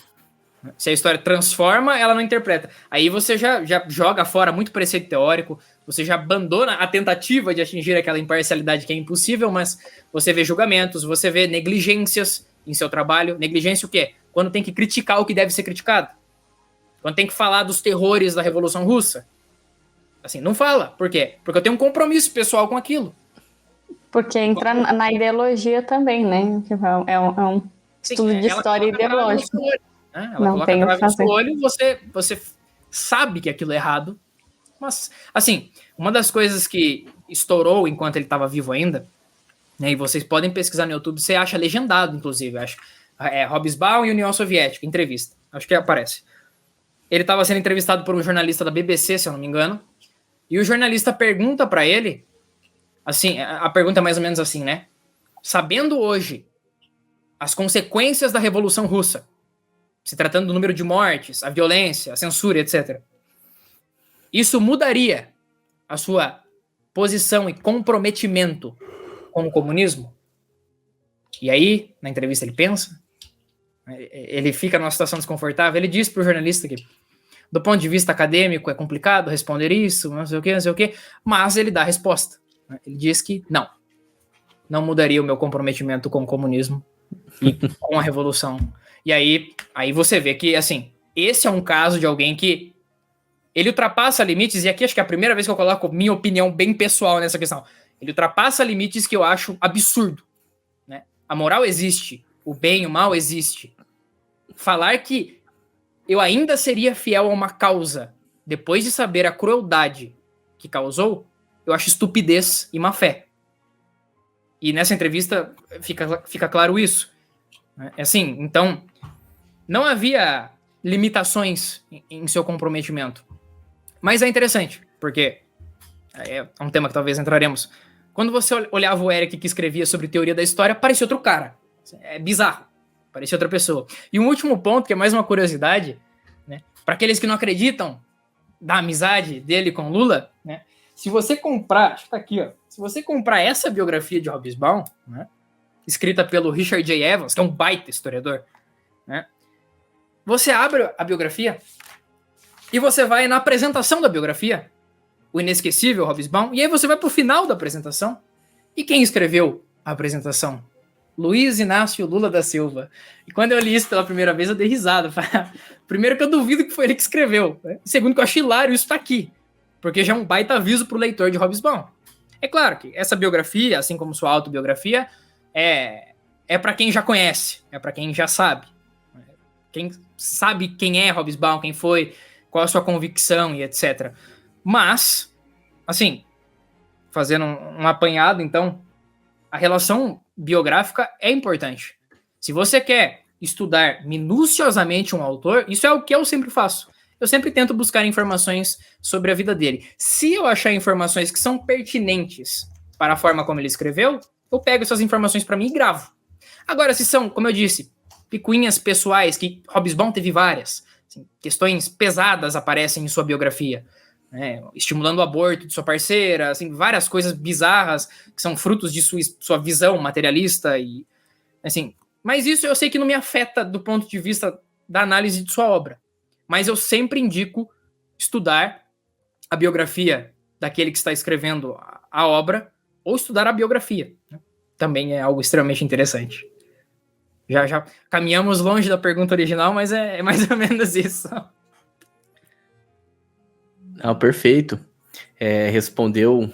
Se a história transforma, ela não interpreta. Aí você já joga fora muito preceito teórico, você já abandona a tentativa de atingir aquela imparcialidade que é impossível, mas você vê julgamentos, você vê negligências em seu trabalho. Negligência o quê? Quando tem que criticar o que deve ser criticado. Quando tem que falar dos terrores da Revolução Russa. Assim, não fala. Por quê? Porque eu tenho um compromisso pessoal com aquilo. Porque entra na ideologia também, né? É um estudo de história ideológica. Né? Ela coloca a trave no seu olho e você sabe que aquilo é errado. Mas, assim, uma das coisas que estourou enquanto ele estava vivo ainda, né, e vocês podem pesquisar no YouTube, você acha legendado, inclusive, acho. Hobsbawm e União Soviética, entrevista. Acho que aparece. Ele estava sendo entrevistado por um jornalista da BBC, se eu não me engano, e o jornalista pergunta para ele, assim, a pergunta é mais ou menos assim, né? Sabendo hoje as consequências da Revolução Russa, se tratando do número de mortes, a violência, a censura, etc., isso mudaria a sua posição e comprometimento com o comunismo? E aí, na entrevista, ele pensa, ele fica numa situação desconfortável, ele diz pro jornalista que, do ponto de vista acadêmico, é complicado responder isso, não sei o quê, mas ele dá a resposta. Ele diz que não mudaria o meu comprometimento com o comunismo e com a revolução. E aí você vê que, assim, esse é um caso de alguém que ele ultrapassa limites, e aqui acho que é a primeira vez que eu coloco minha opinião bem pessoal nessa questão. Ele ultrapassa limites que eu acho absurdo, né? A moral existe, o bem e o mal existe. Falar que eu ainda seria fiel a uma causa depois de saber a crueldade que causou, eu acho estupidez e má fé. E nessa entrevista fica claro isso. É assim, então, não havia limitações em seu comprometimento. Mas é interessante, porque é um tema que talvez entraremos. Quando você olhava o Eric que escrevia sobre teoria da história, parecia outro cara. É bizarro. Parecia outra pessoa. E um último ponto, que é mais uma curiosidade, né? Para aqueles que não acreditam da amizade dele com Lula, né? Se você comprar, acho que tá aqui, ó. Se você comprar essa biografia de Hobsbawm, né, escrita pelo Richard J. Evans, que é um baita historiador, né, você abre a biografia e você vai na apresentação da biografia, o inesquecível Hobsbawm, e aí você vai pro final da apresentação. E quem escreveu a apresentação? Luiz Inácio Lula da Silva. E quando eu li isso pela primeira vez, eu dei risada. Primeiro que eu duvido que foi ele que escreveu. Né? Segundo que eu acho hilário isso tá aqui. Porque já é um baita aviso pro leitor de Hobsbawm. É claro que essa biografia, assim como sua autobiografia, é para quem já conhece, é para quem já sabe. Quem sabe quem é Hobsbawm, quem foi, qual a sua convicção e etc. Mas, assim, fazendo um apanhado, então, a relação biográfica é importante. Se você quer estudar minuciosamente um autor, isso é o que eu sempre faço. Eu sempre tento buscar informações sobre a vida dele. Se eu achar informações que são pertinentes para a forma como ele escreveu, eu pego essas informações para mim e gravo. Agora, se são, como eu disse, picuinhas pessoais, que Hobsbawm teve várias, assim, questões pesadas aparecem em sua biografia, né, estimulando o aborto de sua parceira, assim, várias coisas bizarras que são frutos de sua visão materialista. E, assim, mas isso eu sei que não me afeta do ponto de vista da análise de sua obra. Mas eu sempre indico estudar a biografia daquele que está escrevendo a obra ou estudar a biografia. Né? Também é algo extremamente interessante. Já caminhamos longe da pergunta original, mas é mais ou menos isso. Não, perfeito. Respondeu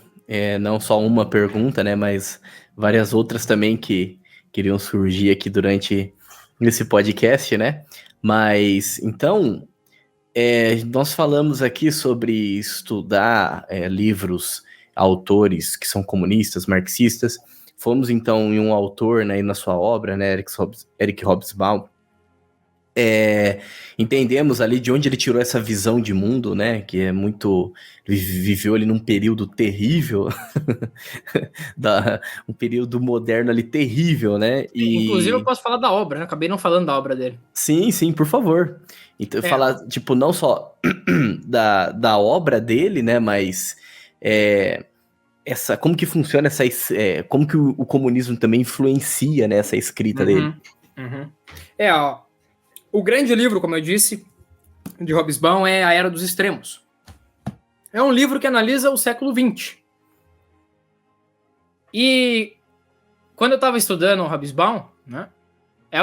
não só uma pergunta, né, mas várias outras também que queriam surgir aqui durante esse podcast, né? Mas, então... nós falamos aqui sobre estudar livros, autores que são comunistas, marxistas. Fomos, então, em um autor, né, na sua obra, né, Eric Hobsbawm. Entendemos ali de onde ele tirou essa visão de mundo, né, que é muito... Viveu ali num período terrível, um período moderno ali terrível, né? Inclusive, eu posso falar da obra, né? Acabei não falando da obra dele. Sim, por favor. Então, falar, tipo, não só da obra dele, né, mas como que funciona como que o comunismo também influencia nessa escrita dele. O grande livro, como eu disse, de Hobsbawm é A Era dos Extremos. É um livro que analisa o século XX. E quando eu estava estudando o Hobsbawm, né,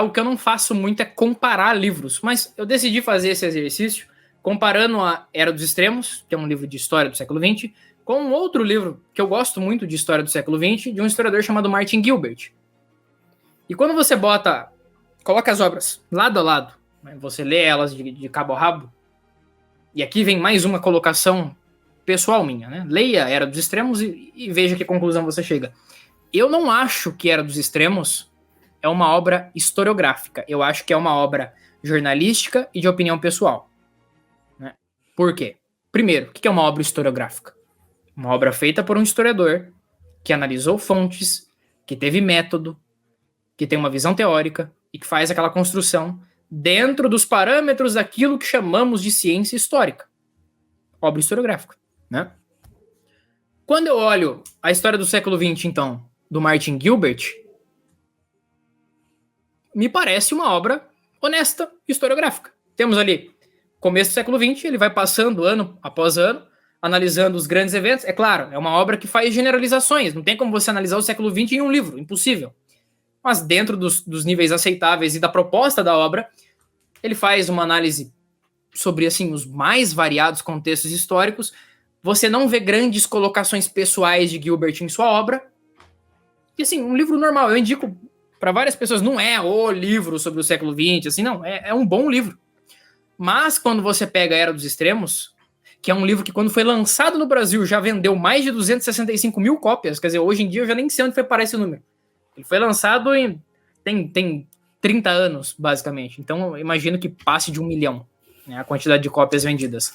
o que eu não faço muito é comparar livros, mas eu decidi fazer esse exercício comparando a Era dos Extremos, que é um livro de história do século XX, com um outro livro que eu gosto muito de história do século XX, de um historiador chamado Martin Gilbert. E quando você coloca as obras lado a lado, né, você lê elas de cabo a rabo, e aqui vem mais uma colocação pessoal minha, né? Leia Era dos Extremos e veja que conclusão você chega. Eu não acho que Era dos Extremos é uma obra historiográfica. Eu acho que é uma obra jornalística e de opinião pessoal. Né? Por quê? Primeiro, o que é uma obra historiográfica? Uma obra feita por um historiador que analisou fontes, que teve método, que tem uma visão teórica e que faz aquela construção dentro dos parâmetros daquilo que chamamos de ciência histórica. Obra historiográfica. Né? Quando eu olho a história do século XX, então, do Martin Gilbert, me parece uma obra honesta, historiográfica. Temos ali começo do século XX, ele vai passando ano após ano, analisando os grandes eventos. É claro, é uma obra que faz generalizações, não tem como você analisar o século XX em um livro, impossível. Mas dentro dos níveis aceitáveis e da proposta da obra, ele faz uma análise sobre assim, os mais variados contextos históricos. Você não vê grandes colocações pessoais de Gilbert em sua obra. E assim, um livro normal, eu indico para várias pessoas, não é o livro sobre o século XX, assim, não, é um bom livro. Mas quando você pega a Era dos Extremos, que é um livro que quando foi lançado no Brasil já vendeu mais de 265 mil cópias, quer dizer, hoje em dia eu já nem sei onde foi parar esse número. Ele foi lançado tem 30 anos, basicamente. Então eu imagino que passe de 1 milhão, né, a quantidade de cópias vendidas.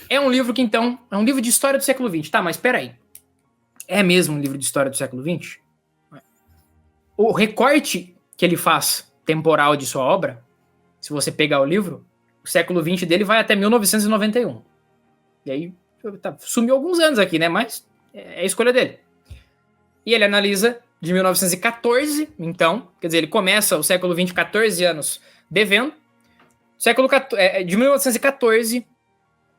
É um livro que, então, é um livro de história do século XX. Tá, mas peraí. É mesmo um livro de história do século XX? O recorte que ele faz temporal de sua obra, se você pegar o livro, o século XX dele vai até 1991. E aí, sumiu alguns anos aqui, né? Mas é a escolha dele. E ele analisa de 1914, então, quer dizer, ele começa o século XX 14 anos devendo. De 1914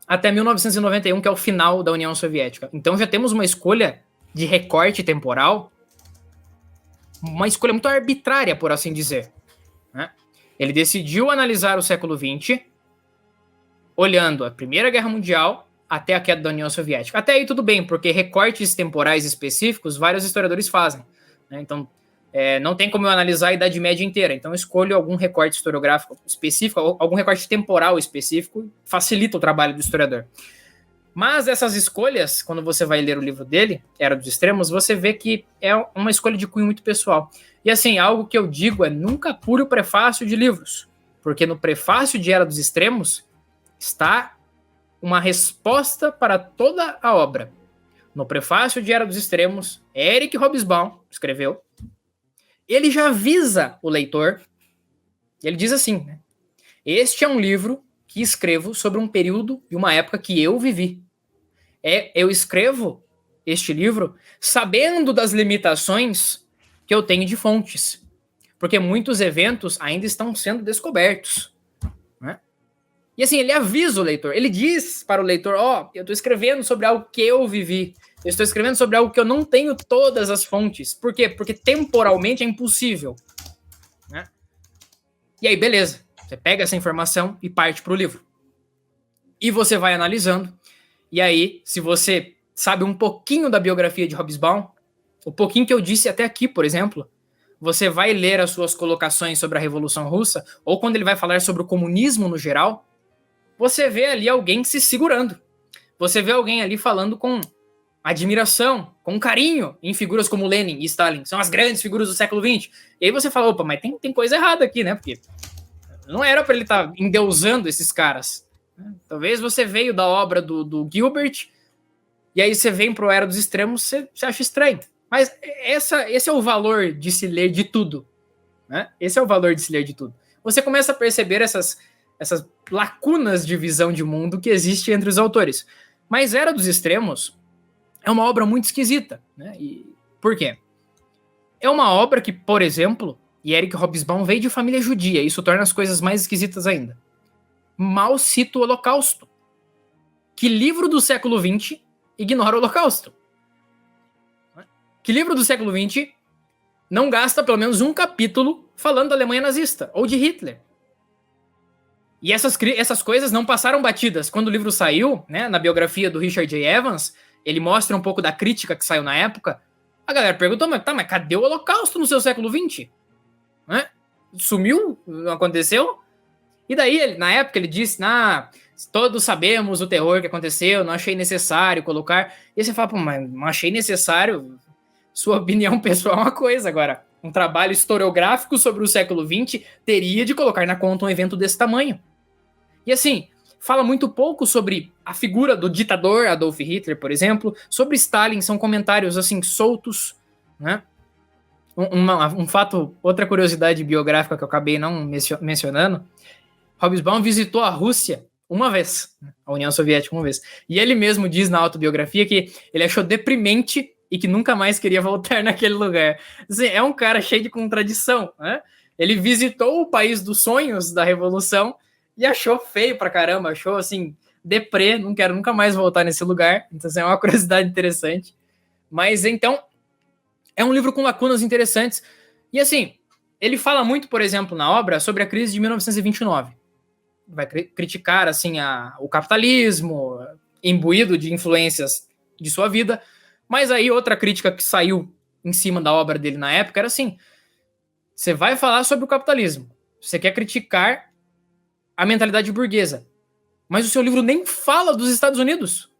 até 1991, que é o final da União Soviética. Então já temos uma escolha de recorte temporal, uma escolha muito arbitrária, por assim dizer, né? Ele decidiu analisar o século XX olhando a Primeira Guerra Mundial até a queda da União Soviética. Até aí tudo bem, porque recortes temporais específicos vários historiadores fazem, né? Então, não tem como eu analisar a Idade Média inteira. Então, eu escolho algum recorte historiográfico específico, algum recorte temporal específico, facilita o trabalho do historiador. Mas essas escolhas, quando você vai ler o livro dele, Era dos Extremos, você vê que é uma escolha de cunho muito pessoal. E assim, algo que eu digo é nunca apure o prefácio de livros, porque no prefácio de Era dos Extremos está uma resposta para toda a obra. No prefácio de Era dos Extremos, Eric Hobsbawm escreveu, ele já avisa o leitor, ele diz assim, né? Este é um livro que escrevo sobre um período e uma época que eu vivi. Eu escrevo este livro sabendo das limitações que eu tenho de fontes, porque muitos eventos ainda estão sendo descobertos, né? E assim, ele avisa o leitor, ele diz para o leitor, eu estou escrevendo sobre algo que eu vivi, eu estou escrevendo sobre algo que eu não tenho todas as fontes. Por quê? Porque temporalmente é impossível, né? E aí, beleza. Você pega essa informação e parte para o livro. E você vai analisando. E aí, se você sabe um pouquinho da biografia de Hobsbawm, o pouquinho que eu disse até aqui, por exemplo, você vai ler as suas colocações sobre a Revolução Russa, ou quando ele vai falar sobre o comunismo no geral, você vê ali alguém se segurando. Você vê alguém ali falando com admiração, com carinho em figuras como Lenin e Stalin. São as grandes figuras do século XX. E aí você fala, opa, mas tem coisa errada aqui, né? Porque não era para ele estar endeusando esses caras. Talvez você veio da obra do Gilbert, e aí você vem pro Era dos Extremos, você acha estranho. Mas esse é o valor de se ler de tudo, né? Esse é o valor de se ler de tudo. Você começa a perceber essas lacunas de visão de mundo que existem entre os autores. Mas Era dos Extremos é uma obra muito esquisita, né? E por quê? É uma obra que, por exemplo, e Eric Hobsbawm veio de família judia, isso torna as coisas mais esquisitas ainda. Mal cita o Holocausto. Que livro do século XX ignora o Holocausto? Que livro do século XX não gasta pelo menos um capítulo falando da Alemanha nazista ou de Hitler? E essas coisas não passaram batidas. Quando o livro saiu, né, na biografia do Richard J. Evans, ele mostra um pouco da crítica que saiu na época. A galera perguntou, mas cadê o Holocausto no seu século XX? Né? Sumiu? Não aconteceu? E daí, na época, ele disse, todos sabemos o terror que aconteceu, não achei necessário colocar. E você fala, mas não achei necessário. Sua opinião pessoal é uma coisa. Agora, um trabalho historiográfico sobre o século XX teria de colocar na conta um evento desse tamanho. E assim, fala muito pouco sobre a figura do ditador Adolf Hitler, por exemplo, sobre Stalin, são comentários assim, soltos, né? Um fato, outra curiosidade biográfica que eu acabei não mencionando, Hobsbawm visitou a Rússia uma vez, a União Soviética uma vez, e ele mesmo diz na autobiografia que ele achou deprimente e que nunca mais queria voltar naquele lugar. Assim, é um cara cheio de contradição, né? Ele visitou o país dos sonhos da Revolução e achou feio pra caramba, achou assim, deprê, não quero nunca mais voltar nesse lugar. Então, assim, é uma curiosidade interessante. Mas, então, é um livro com lacunas interessantes. E, assim, ele fala muito, por exemplo, na obra, sobre a crise de 1929. Vai criticar, assim, o capitalismo, imbuído de influências de sua vida. Mas aí, outra crítica que saiu em cima da obra dele na época era assim: você vai falar sobre o capitalismo, você quer criticar a mentalidade burguesa, mas o seu livro nem fala dos Estados Unidos,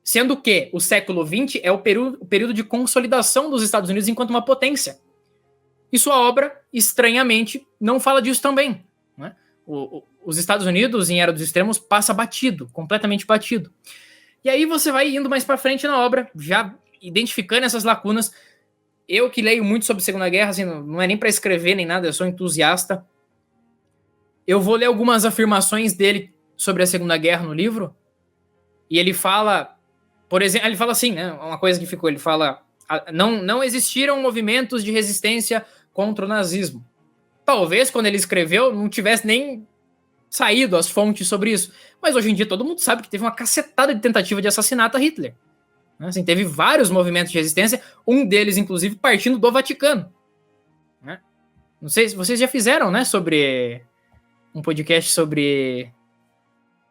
sendo que o século XX é o período de consolidação dos Estados Unidos enquanto uma potência. E sua obra, estranhamente, não fala disso também, né? Os Estados Unidos, em Era dos Extremos, passa batido, completamente batido. E aí você vai indo mais para frente na obra, já identificando essas lacunas. Eu que leio muito sobre a Segunda Guerra, assim, não é nem para escrever nem nada, eu sou entusiasta. Eu vou ler algumas afirmações dele sobre a Segunda Guerra no livro, e ele fala, por exemplo, ele fala assim, né, uma coisa que ficou, ele fala, não existiram movimentos de resistência contra o nazismo. Talvez, quando ele escreveu, não tivesse nem saído as fontes sobre isso, mas hoje em dia todo mundo sabe que teve uma cacetada de tentativa de assassinato a Hitler. Assim, teve vários movimentos de resistência, um deles, inclusive, partindo do Vaticano. Né? Não sei se vocês já fizeram, né, sobre um podcast sobre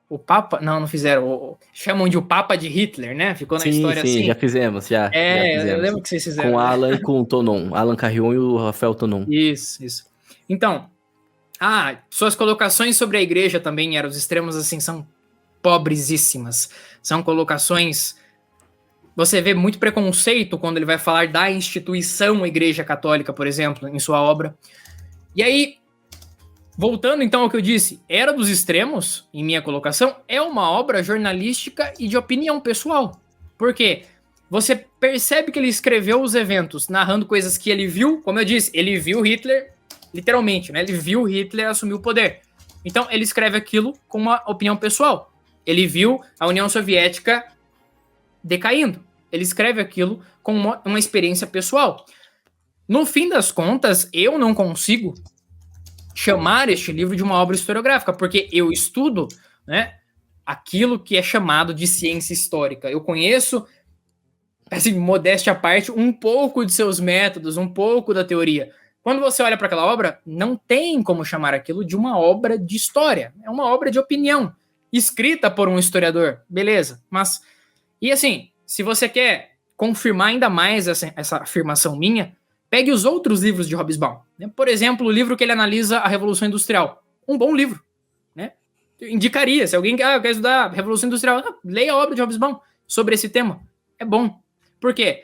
o Papa. Não fizeram. Chamam de o Papa de Hitler, né? Ficou na história assim. Sim, já fizemos. Já fizemos. Eu lembro que vocês fizeram. Com o Alan e com o Tonon. Alan Carrion e o Rafael Tonon. Isso. Então, suas colocações sobre a igreja também, Era dos Extremos, assim, são pobresíssimas. São colocações... Você vê muito preconceito quando ele vai falar da instituição Igreja Católica, por exemplo, em sua obra. E aí, voltando então ao que eu disse, Era dos Extremos, em minha colocação, é uma obra jornalística e de opinião pessoal. Por quê? Você percebe que ele escreveu os eventos narrando coisas que ele viu, como eu disse, ele viu Hitler, literalmente, né? Ele viu Hitler assumir o poder. Então, ele escreve aquilo com uma opinião pessoal. Ele viu a União Soviética decaindo. Ele escreve aquilo com uma experiência pessoal. No fim das contas, eu não consigo chamar este livro de uma obra historiográfica, porque eu estudo, né, aquilo que é chamado de ciência histórica. Eu conheço, assim, modéstia à parte, um pouco de seus métodos, um pouco da teoria. Quando você olha para aquela obra, não tem como chamar aquilo de uma obra de história. É uma obra de opinião, escrita por um historiador, beleza. Mas, e assim, se você quer confirmar ainda mais essa afirmação minha, pegue os outros livros de Hobsbawm. Né? Por exemplo, o livro que ele analisa a Revolução Industrial. Um bom livro. Né? Eu indicaria, se alguém quer estudar a Revolução Industrial, leia a obra de Hobsbawm sobre esse tema. É bom. Por quê?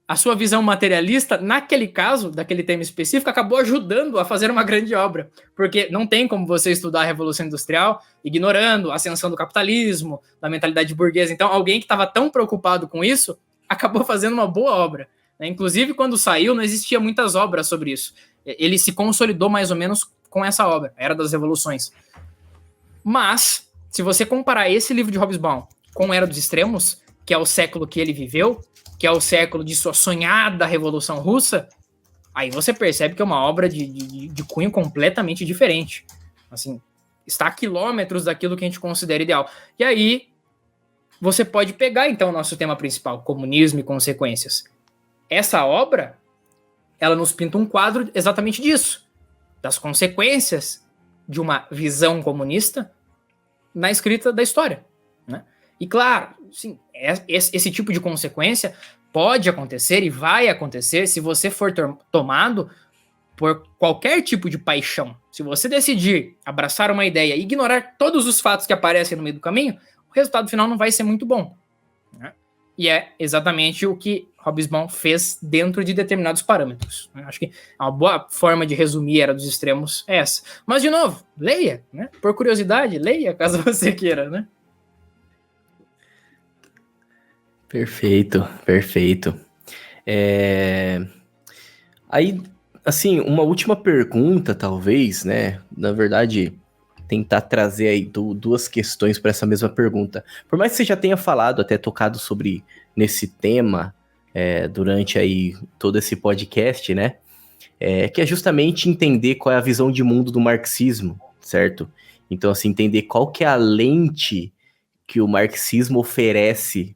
A sua visão materialista, naquele caso, daquele tema específico, acabou ajudando a fazer uma grande obra. Porque não tem como você estudar a Revolução Industrial ignorando a ascensão do capitalismo, da mentalidade burguesa. Então, alguém que estava tão preocupado com isso, acabou fazendo uma boa obra. Né? Inclusive, quando saiu, não existia muitas obras sobre isso. Ele se consolidou mais ou menos com essa obra, Era das Revoluções. Mas, se você comparar esse livro de Hobsbawm com Era dos Extremos, que é o século que ele viveu, que é o século de sua sonhada Revolução Russa, aí você percebe que é uma obra de cunho completamente diferente. Assim, está a quilômetros daquilo que a gente considera ideal. E aí, você pode pegar, então, o nosso tema principal, comunismo e consequências. Essa obra, ela nos pinta um quadro exatamente disso, das consequências de uma visão comunista na escrita da história. Né? E claro, sim, esse tipo de consequência pode acontecer e vai acontecer se você for tomado por qualquer tipo de paixão. Se você decidir abraçar uma ideia e ignorar todos os fatos que aparecem no meio do caminho, o resultado final não vai ser muito bom. Né? E é exatamente o que Hobsbawm fez dentro de determinados parâmetros. Acho que uma boa forma de resumir Era dos Extremos é essa. Mas, de novo, leia. Né? Por curiosidade, leia, caso você queira, né? Perfeito. Aí, assim, uma última pergunta, talvez, né? Na verdade, tentar trazer aí duas questões para essa mesma pergunta. Por mais que você já tenha falado, até tocado nesse tema durante aí todo esse podcast, né? Que é justamente entender qual é a visão de mundo do marxismo, certo? Então, assim, entender qual que é a lente que o marxismo oferece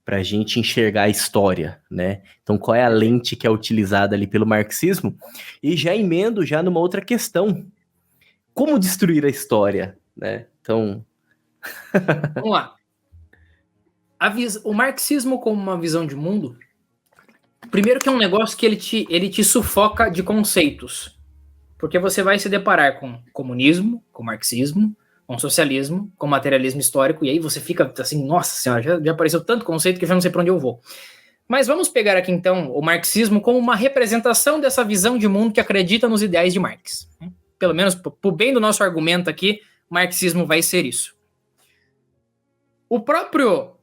para a gente enxergar a história, né? Então, qual é a lente que é utilizada ali pelo marxismo? E já emendo já numa outra questão. Como destruir a história, né? Então... Vamos lá. O marxismo como uma visão de mundo, primeiro que é um negócio que ele te sufoca de conceitos. Porque você vai se deparar com comunismo, com marxismo, com socialismo, com materialismo histórico, e aí você fica assim, nossa senhora, já apareceu tanto conceito que eu já não sei para onde eu vou. Mas vamos pegar aqui então o marxismo como uma representação dessa visão de mundo que acredita nos ideais de Marx. Pelo menos, por bem do nosso argumento aqui, o marxismo vai ser isso. O próprio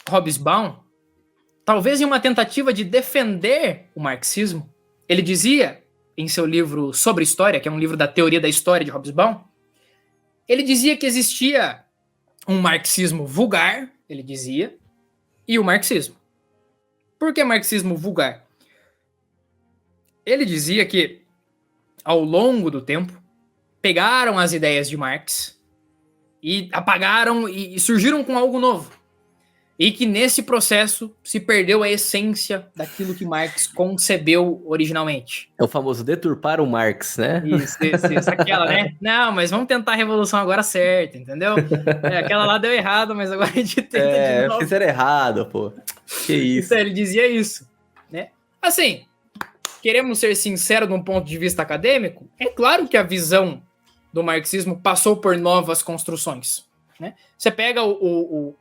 Hobsbawm, talvez em uma tentativa de defender o marxismo, ele dizia em seu livro Sobre História, que é um livro da teoria da história de Hobsbawm, ele dizia que existia um marxismo vulgar, ele dizia, e o marxismo. Por que marxismo vulgar? Ele dizia que, ao longo do tempo, pegaram as ideias de Marx e apagaram e surgiram com algo novo. E que nesse processo se perdeu a essência daquilo que Marx concebeu originalmente. É o famoso deturpar o Marx, né? Isso, aquela, né? Não, mas vamos tentar a revolução agora certa, entendeu? Aquela lá deu errado, mas agora a gente tenta de novo. Fizeram errado, pô. Que isso. Então, ele dizia isso, né? Assim, queremos ser sinceros de um ponto de vista acadêmico, é claro que a visão do marxismo passou por novas construções. Né? Você pega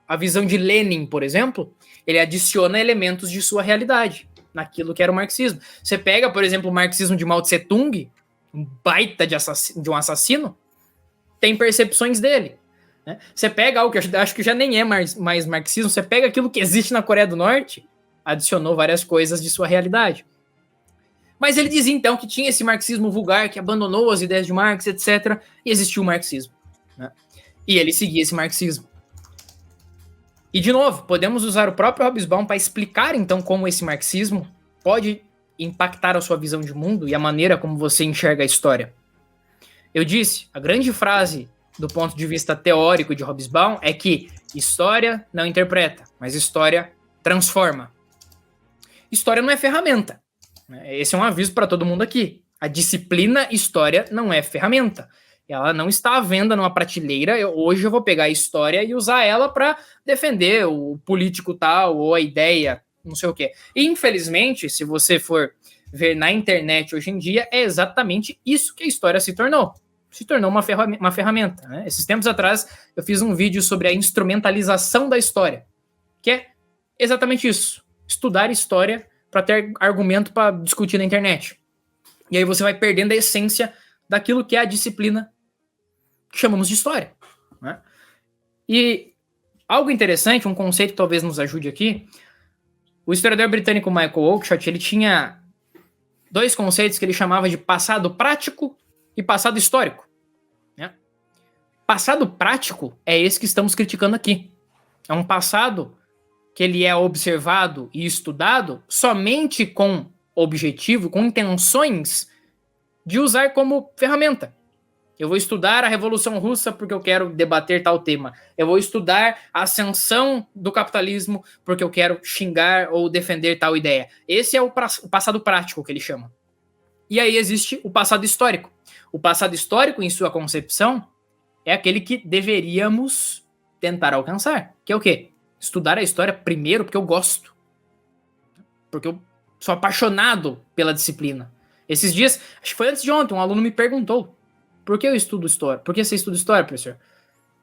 a visão de Lenin, por exemplo, ele adiciona elementos de sua realidade naquilo que era o marxismo. Você pega, por exemplo, o marxismo de Mao Tse Tung, um baita de um assassino, tem percepções dele. Né? Você pega algo que eu acho que já nem é mais marxismo, você pega aquilo que existe na Coreia do Norte, adicionou várias coisas de sua realidade. Mas ele dizia então que tinha esse marxismo vulgar que abandonou as ideias de Marx, etc. E existiu o marxismo. Né? E ele seguia esse marxismo. E, de novo, podemos usar o próprio Hobsbawm para explicar, então, como esse marxismo pode impactar a sua visão de mundo e a maneira como você enxerga a história. Eu disse, a grande frase do ponto de vista teórico de Hobsbawm é que história não interpreta, mas história transforma. História não é ferramenta. Esse é um aviso para todo mundo aqui. A disciplina história não é ferramenta. Ela não está à venda numa prateleira. Hoje eu vou pegar a história e usar ela para defender o político tal ou a ideia, não sei o quê. E, infelizmente, se você for ver na internet hoje em dia, é exatamente isso que a história se tornou. Se tornou uma ferramenta. Né? Esses tempos atrás, eu fiz um vídeo sobre a instrumentalização da história, que é exatamente isso. Estudar história para ter argumento para discutir na internet. E aí você vai perdendo a essência daquilo que é a disciplina que chamamos de história. Né? E algo interessante, um conceito que talvez nos ajude aqui, o historiador britânico Michael Oakeshott, ele tinha dois conceitos que ele chamava de passado prático e passado histórico. Né? Passado prático é esse que estamos criticando aqui. É um passado que ele é observado e estudado somente com objetivo, com intenções de usar como ferramenta. Eu vou estudar a Revolução Russa porque eu quero debater tal tema. Eu vou estudar a ascensão do capitalismo porque eu quero xingar ou defender tal ideia. Esse é o passado prático que ele chama. E aí existe o passado histórico. O passado histórico, em sua concepção, é aquele que deveríamos tentar alcançar. Que é o quê? Estudar a história primeiro porque eu gosto. Porque eu sou apaixonado pela disciplina. Esses dias, acho que foi antes de ontem, um aluno me perguntou: por que eu estudo história? Por que você estuda história, professor?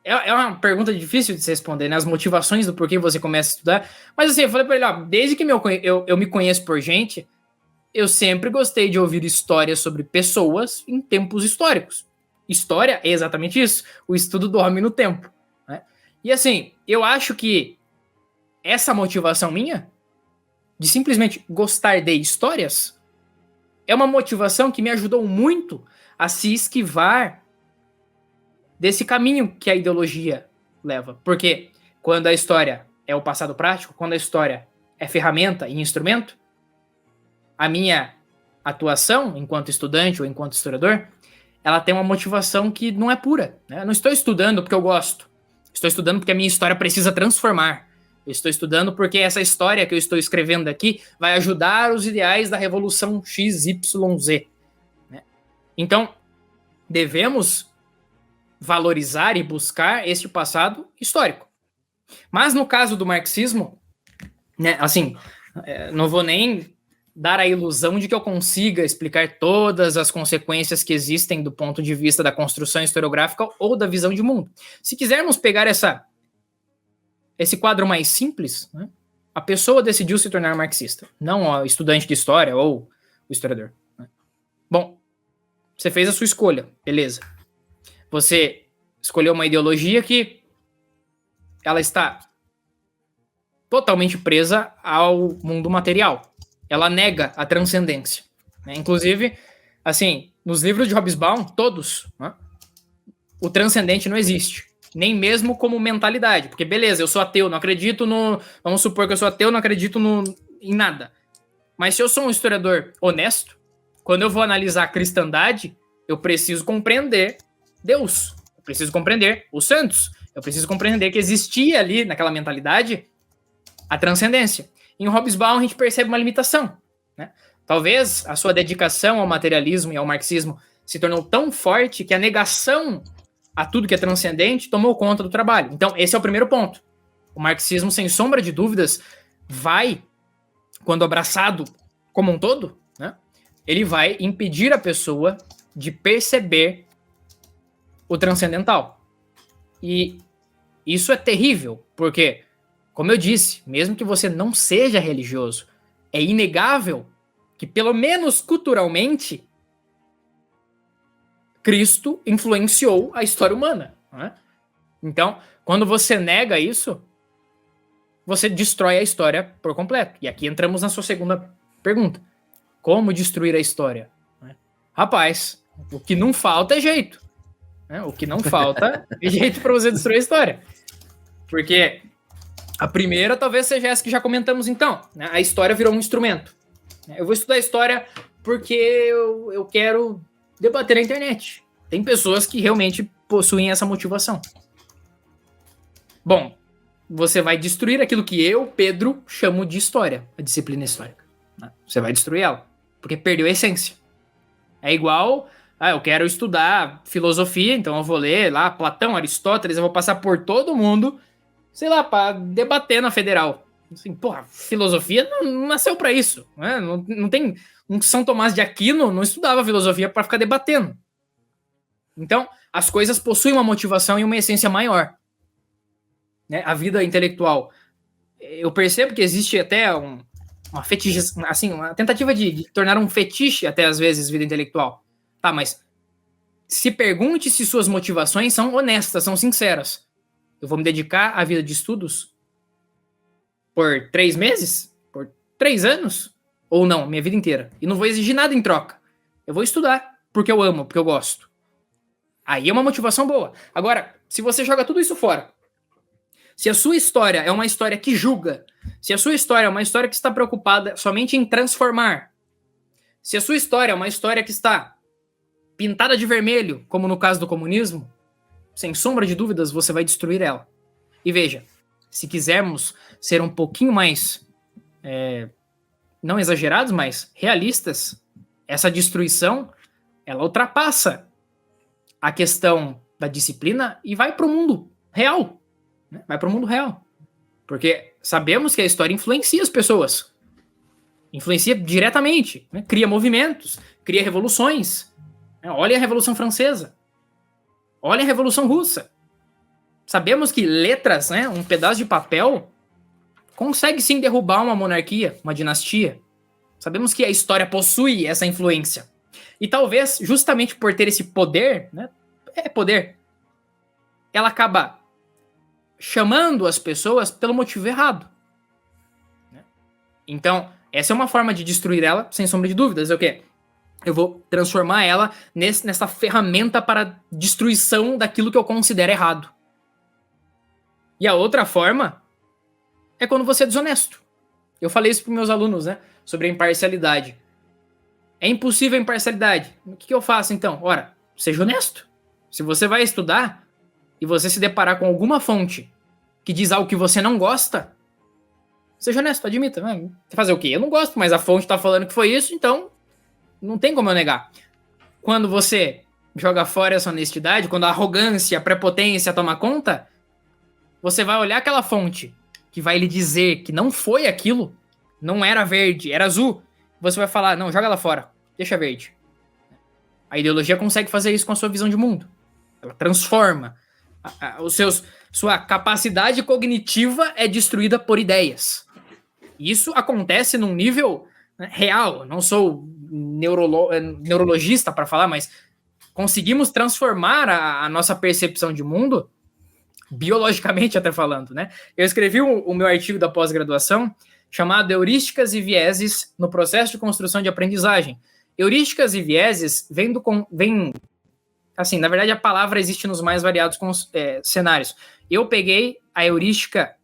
É uma pergunta difícil de se responder, né? As motivações do porquê você começa a estudar. Mas assim, eu falei pra ele, ó, desde que eu me conheço por gente, eu sempre gostei de ouvir histórias sobre pessoas em tempos históricos. História é exatamente isso, o estudo do homem no tempo. Né? E assim, eu acho que essa motivação minha, de simplesmente gostar de histórias, é uma motivação que me ajudou muito a se esquivar desse caminho que a ideologia leva. Porque quando a história é o passado prático, quando a história é ferramenta e instrumento, a minha atuação enquanto estudante ou enquanto historiador, ela tem uma motivação que não é pura. Né? Eu não estou estudando porque eu gosto. Estou estudando porque a minha história precisa transformar. Eu estou estudando porque essa história que eu estou escrevendo aqui vai ajudar os ideais da Revolução XYZ. Né? Então, devemos valorizar e buscar este passado histórico. Mas no caso do marxismo, né, assim, não vou nem dar a ilusão de que eu consiga explicar todas as consequências que existem do ponto de vista da construção historiográfica ou da visão de mundo. Se quisermos pegar esse quadro mais simples, né, a pessoa decidiu se tornar marxista, não o estudante de história ou o historiador. Né? Bom, você fez a sua escolha, beleza. Você escolheu uma ideologia que ela está totalmente presa ao mundo material. Ela nega a transcendência. Né? Inclusive, assim, nos livros de Hobsbawm, todos, né, o transcendente não existe. Nem mesmo como mentalidade. Porque, beleza, eu sou ateu, não acredito no... Vamos supor que eu sou ateu, não acredito em nada. Mas se eu sou um historiador honesto, quando eu vou analisar a cristandade, eu preciso compreender Deus. Eu preciso compreender os santos. Eu preciso compreender que existia ali, naquela mentalidade, a transcendência. Em Hobsbawm, a gente percebe uma limitação. Né? Talvez a sua dedicação ao materialismo e ao marxismo se tornou tão forte que a negação a tudo que é transcendente tomou conta do trabalho. Então, esse é o primeiro ponto. O marxismo, sem sombra de dúvidas, vai, quando abraçado como um todo, né, ele vai impedir a pessoa de perceber o transcendental. E isso é terrível, porque, como eu disse, mesmo que você não seja religioso, é inegável que, pelo menos culturalmente, Cristo influenciou a história humana. Né? Então, quando você nega isso, você destrói a história por completo. E aqui entramos na sua segunda pergunta. Como destruir a história? Rapaz, o que não falta é jeito. O que não falta é jeito para você destruir a história. Porque a primeira talvez seja essa que já comentamos então. Né? A história virou um instrumento. Eu vou estudar história porque eu quero debater na internet. Tem pessoas que realmente possuem essa motivação. Bom, você vai destruir aquilo que eu, Pedro, chamo de história, a disciplina histórica. Você vai destruir ela, porque perdeu a essência. É igual, eu quero estudar filosofia, então eu vou ler lá Platão, Aristóteles, eu vou passar por todo mundo, sei lá, para debater na federal. Assim, porra, filosofia não nasceu para isso. Né? Não tem... Um São Tomás de Aquino não estudava filosofia para ficar debatendo. Então, as coisas possuem uma motivação e uma essência maior. Né? A vida intelectual. Eu percebo que existe até uma fetiche, assim, uma tentativa de tornar um fetiche até às vezes vida intelectual. Tá, mas se pergunte se suas motivações são honestas, são sinceras. Eu vou me dedicar à vida de estudos por 3 meses? Por 3 anos? Ou não, minha vida inteira. E não vou exigir nada em troca. Eu vou estudar porque eu amo, porque eu gosto. Aí é uma motivação boa. Agora, se você joga tudo isso fora, se a sua história é uma história que julga, se a sua história é uma história que está preocupada somente em transformar, se a sua história é uma história que está pintada de vermelho, como no caso do comunismo, sem sombra de dúvidas, você vai destruir ela. E veja, se quisermos ser um pouquinho mais... não exagerados, mas realistas, essa destruição, ela ultrapassa a questão da disciplina e vai para o mundo real. Né? Vai para o mundo real. Porque sabemos que a história influencia as pessoas. Influencia diretamente. Né? Cria movimentos, cria revoluções. Olha a Revolução Francesa. Olha a Revolução Russa. Sabemos que letras, né, um pedaço de papel, consegue sim derrubar uma monarquia, uma dinastia. Sabemos que a história possui essa influência. E talvez, justamente por ter esse poder, né, poder, ela acaba chamando as pessoas pelo motivo errado. Então, essa é uma forma de destruir ela, sem sombra de dúvidas. É o quê? Eu vou transformar ela nessa ferramenta para destruição daquilo que eu considero errado. E a outra forma é quando você é desonesto. Eu falei isso para meus alunos, né? Sobre a imparcialidade. É impossível a imparcialidade. O que eu faço, então? Ora, seja honesto. Se você vai estudar e você se deparar com alguma fonte que diz algo que você não gosta, seja honesto, admita. Fazer o quê? Eu não gosto, mas a fonte tá falando que foi isso, então não tem como eu negar. Quando você joga fora essa honestidade, quando a arrogância, a prepotência toma conta, você vai olhar aquela fonte que vai lhe dizer que não foi aquilo, não era verde, era azul. Você vai falar, não, joga ela fora, deixa verde. A ideologia consegue fazer isso com a sua visão de mundo. Ela transforma. Sua capacidade cognitiva é destruída por ideias. Isso acontece num nível real. Não sou neurologista para falar, mas conseguimos transformar a nossa percepção de mundo, biologicamente até falando, né? Eu escrevi o meu artigo da pós-graduação chamado Heurísticas e Vieses no Processo de Construção de Aprendizagem. Heurísticas e vieses vem assim, na verdade a palavra existe nos mais variados cenários. Eu peguei a heurística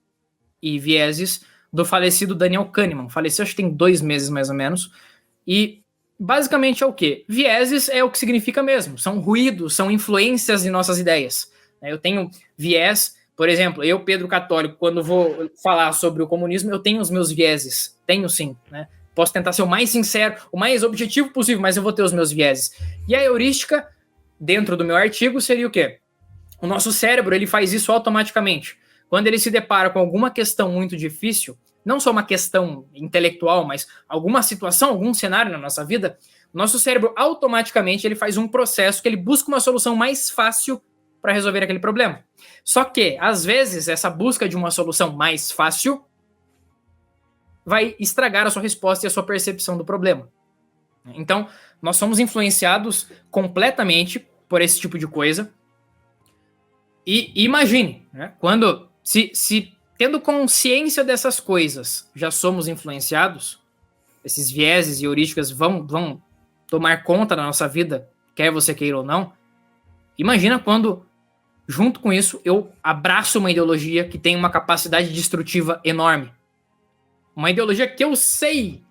e vieses do falecido Daniel Kahneman. Faleceu, acho que tem 2 meses mais ou menos. E basicamente é o quê? Vieses é o que significa mesmo. São ruídos, são influências em nossas ideias. Eu tenho viés, por exemplo, eu, Pedro Católico, quando vou falar sobre o comunismo, eu tenho os meus vieses. Tenho sim, né? Posso tentar ser o mais sincero, o mais objetivo possível, mas eu vou ter os meus vieses. E a heurística, dentro do meu artigo, seria o quê? O nosso cérebro, ele faz isso automaticamente. Quando ele se depara com alguma questão muito difícil, não só uma questão intelectual, mas alguma situação, algum cenário na nossa vida, o nosso cérebro automaticamente ele faz um processo que ele busca uma solução mais fácil para resolver aquele problema. Só que, às vezes, essa busca de uma solução mais fácil vai estragar a sua resposta e a sua percepção do problema. Então, nós somos influenciados completamente por esse tipo de coisa. E imagine, né, quando, se tendo consciência dessas coisas, já somos influenciados, esses vieses e heurísticas vão tomar conta da nossa vida, quer você queira ou não. Imagina quando, junto com isso, eu abraço uma ideologia que tem uma capacidade destrutiva enorme. Uma ideologia que eu sei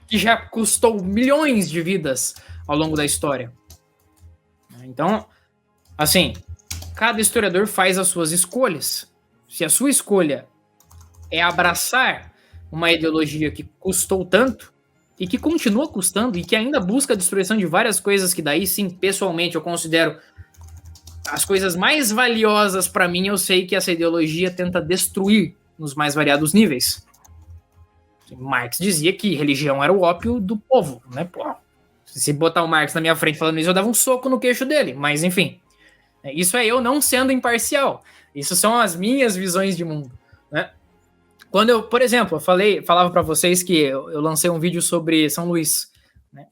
que já custou milhões de vidas ao longo da história. Então, assim, cada historiador faz as suas escolhas. Se a sua escolha é abraçar uma ideologia que custou tanto e que continua custando e que ainda busca a destruição de várias coisas que daí, sim, pessoalmente eu considero as coisas mais valiosas para mim, eu sei que essa ideologia tenta destruir nos mais variados níveis. Marx dizia que religião era o ópio do povo, né? Pô, se botar o Marx na minha frente falando isso, eu dava um soco no queixo dele, mas enfim. Isso é eu não sendo imparcial. Isso são as minhas visões de mundo, né? Quando eu, por exemplo, falava para vocês que eu lancei um vídeo sobre São Luís, né?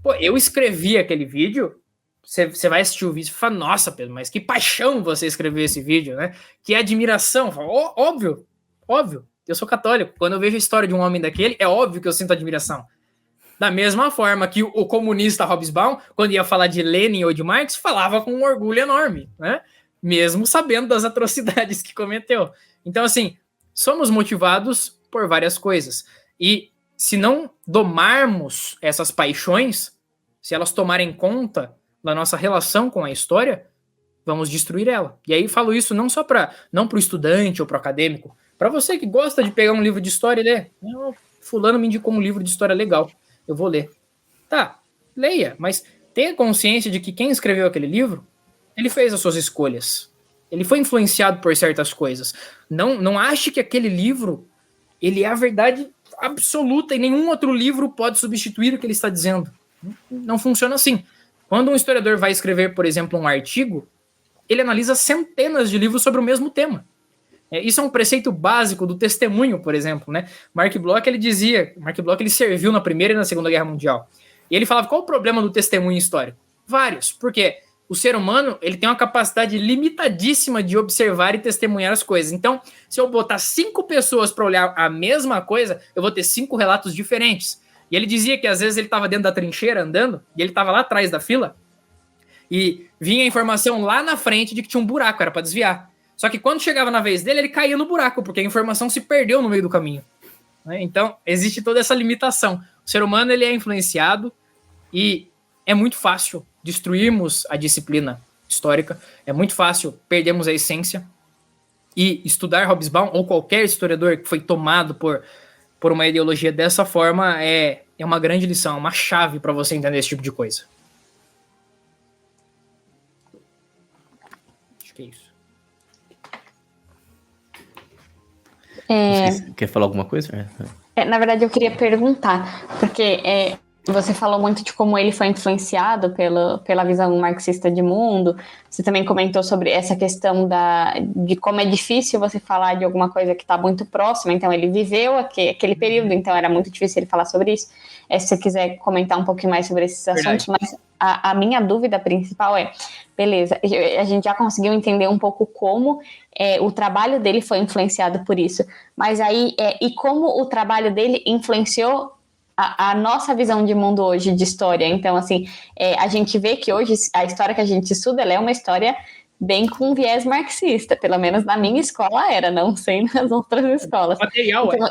Pô, eu escrevi aquele vídeo, você vai assistir o vídeo e fala, nossa, Pedro, mas que paixão você escrever esse vídeo, né? Que admiração. Falo, óbvio. Eu sou católico. Quando eu vejo a história de um homem daquele, é óbvio que eu sinto admiração. Da mesma forma que o comunista Hobsbawm, quando ia falar de Lenin ou de Marx, falava com um orgulho enorme, né? Mesmo sabendo das atrocidades que cometeu. Então, assim, somos motivados por várias coisas. E se não domarmos essas paixões, se elas tomarem conta da nossa relação com a história, vamos destruir ela. E aí falo isso não só para o estudante ou para o acadêmico, para você que gosta de pegar um livro de história e ler. Fulano me indicou um livro de história legal, eu vou ler. Tá, leia, mas tenha consciência de que quem escreveu aquele livro, ele fez as suas escolhas. Ele foi influenciado por certas coisas. Não ache que aquele livro ele é a verdade absoluta e nenhum outro livro pode substituir o que ele está dizendo. Não funciona assim. Quando um historiador vai escrever, por exemplo, um artigo, ele analisa centenas de livros sobre o mesmo tema. Isso é um preceito básico do testemunho, por exemplo, né? Mark Bloch, ele serviu na Primeira e na Segunda Guerra Mundial. E ele falava, qual o problema do testemunho histórico? Vários, porque o ser humano ele tem uma capacidade limitadíssima de observar e testemunhar as coisas. Então, se eu botar 5 pessoas para olhar a mesma coisa, eu vou ter 5 relatos diferentes. E ele dizia que às vezes ele estava dentro da trincheira andando, e ele estava lá atrás da fila, e vinha a informação lá na frente de que tinha um buraco, era para desviar. Só que quando chegava na vez dele, ele caía no buraco, porque a informação se perdeu no meio do caminho. né? Então, existe toda essa limitação. O ser humano ele é influenciado e é muito fácil destruirmos a disciplina histórica, é muito fácil perdermos a essência. E estudar Hobsbawm, ou qualquer historiador que foi tomado por uma ideologia dessa forma, é uma grande lição, uma chave para você entender esse tipo de coisa. Acho que é isso. Quer falar alguma coisa? Na verdade, eu queria perguntar, porque você falou muito de como ele foi influenciado pela visão marxista de mundo. Você também comentou sobre essa questão de como é difícil você falar de alguma coisa que está muito próxima. Então, ele viveu aquele período, então era muito difícil ele falar sobre isso. Se você quiser comentar um pouquinho mais sobre esses assuntos, mas a minha dúvida principal beleza, a gente já conseguiu entender um pouco como o trabalho dele foi influenciado por isso, mas aí, e como o trabalho dele influenciou a nossa visão de mundo hoje, de história. Então, assim, a gente vê que hoje a história que a gente estuda, ela é uma história bem com viés marxista, pelo menos na minha escola era, não sei nas outras escolas. Material, então,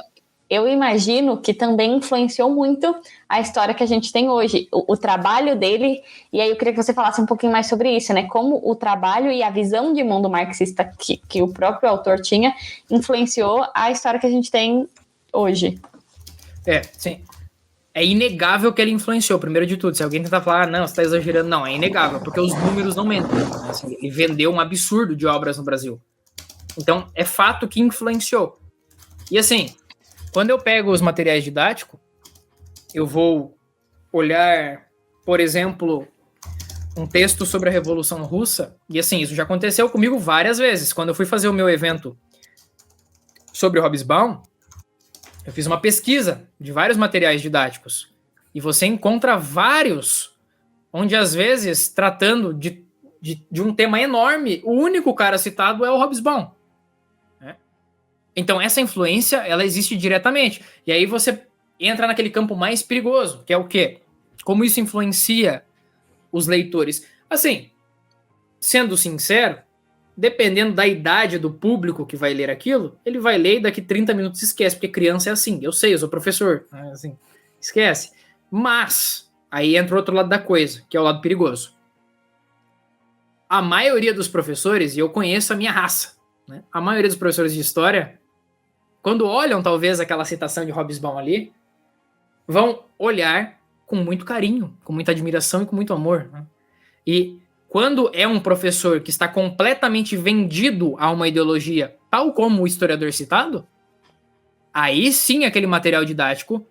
eu imagino que também influenciou muito a história que a gente tem hoje, o trabalho dele, e aí eu queria que você falasse um pouquinho mais sobre isso, né? Como o trabalho e a visão de mundo marxista que o próprio autor tinha influenciou a história que a gente tem hoje. Sim. É inegável que ele influenciou, primeiro de tudo. Se alguém tentar falar, não, você está exagerando, não, é inegável, porque os números não mentem. Assim, ele vendeu um absurdo de obras no Brasil. Então, é fato que influenciou. E assim, quando eu pego os materiais didáticos, eu vou olhar, por exemplo, um texto sobre a Revolução Russa, e assim, isso já aconteceu comigo várias vezes. Quando eu fui fazer o meu evento sobre o Hobsbawm, eu fiz uma pesquisa de vários materiais didáticos e você encontra vários onde, às vezes, tratando de um tema enorme, o único cara citado é o Hobsbawm. Né? Então, essa influência, ela existe diretamente. E aí você entra naquele campo mais perigoso, que é o quê? Como isso influencia os leitores. Assim, sendo sincero, dependendo da idade do público que vai ler aquilo, ele vai ler e daqui 30 minutos esquece, porque criança é assim. Eu sei, eu sou professor. Assim, esquece. Mas, aí entra o outro lado da coisa, que é o lado perigoso. A maioria dos professores, e eu conheço a minha raça, né? A maioria dos professores de história, quando olham talvez aquela citação de Hobsbawm ali, vão olhar com muito carinho, com muita admiração e com muito amor. Né? E quando é um professor que está completamente vendido a uma ideologia, tal como o historiador citado, aí sim aquele material didático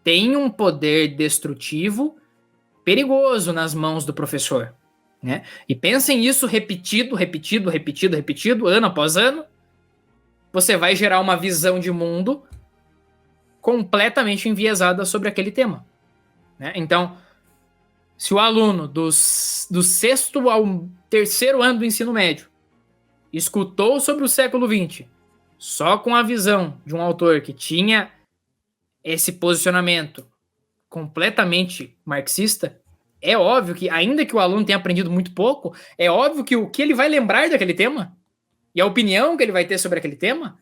tem um poder destrutivo perigoso nas mãos do professor. Né? E pensem isso repetido, ano após ano, você vai gerar uma visão de mundo completamente enviesada sobre aquele tema. Né? Então, se o aluno do 6º ao 3º ano do ensino médio escutou sobre o século XX só com a visão de um autor que tinha esse posicionamento completamente marxista, é óbvio que, ainda que o aluno tenha aprendido muito pouco, é óbvio que o que ele vai lembrar daquele tema e a opinião que ele vai ter sobre aquele tema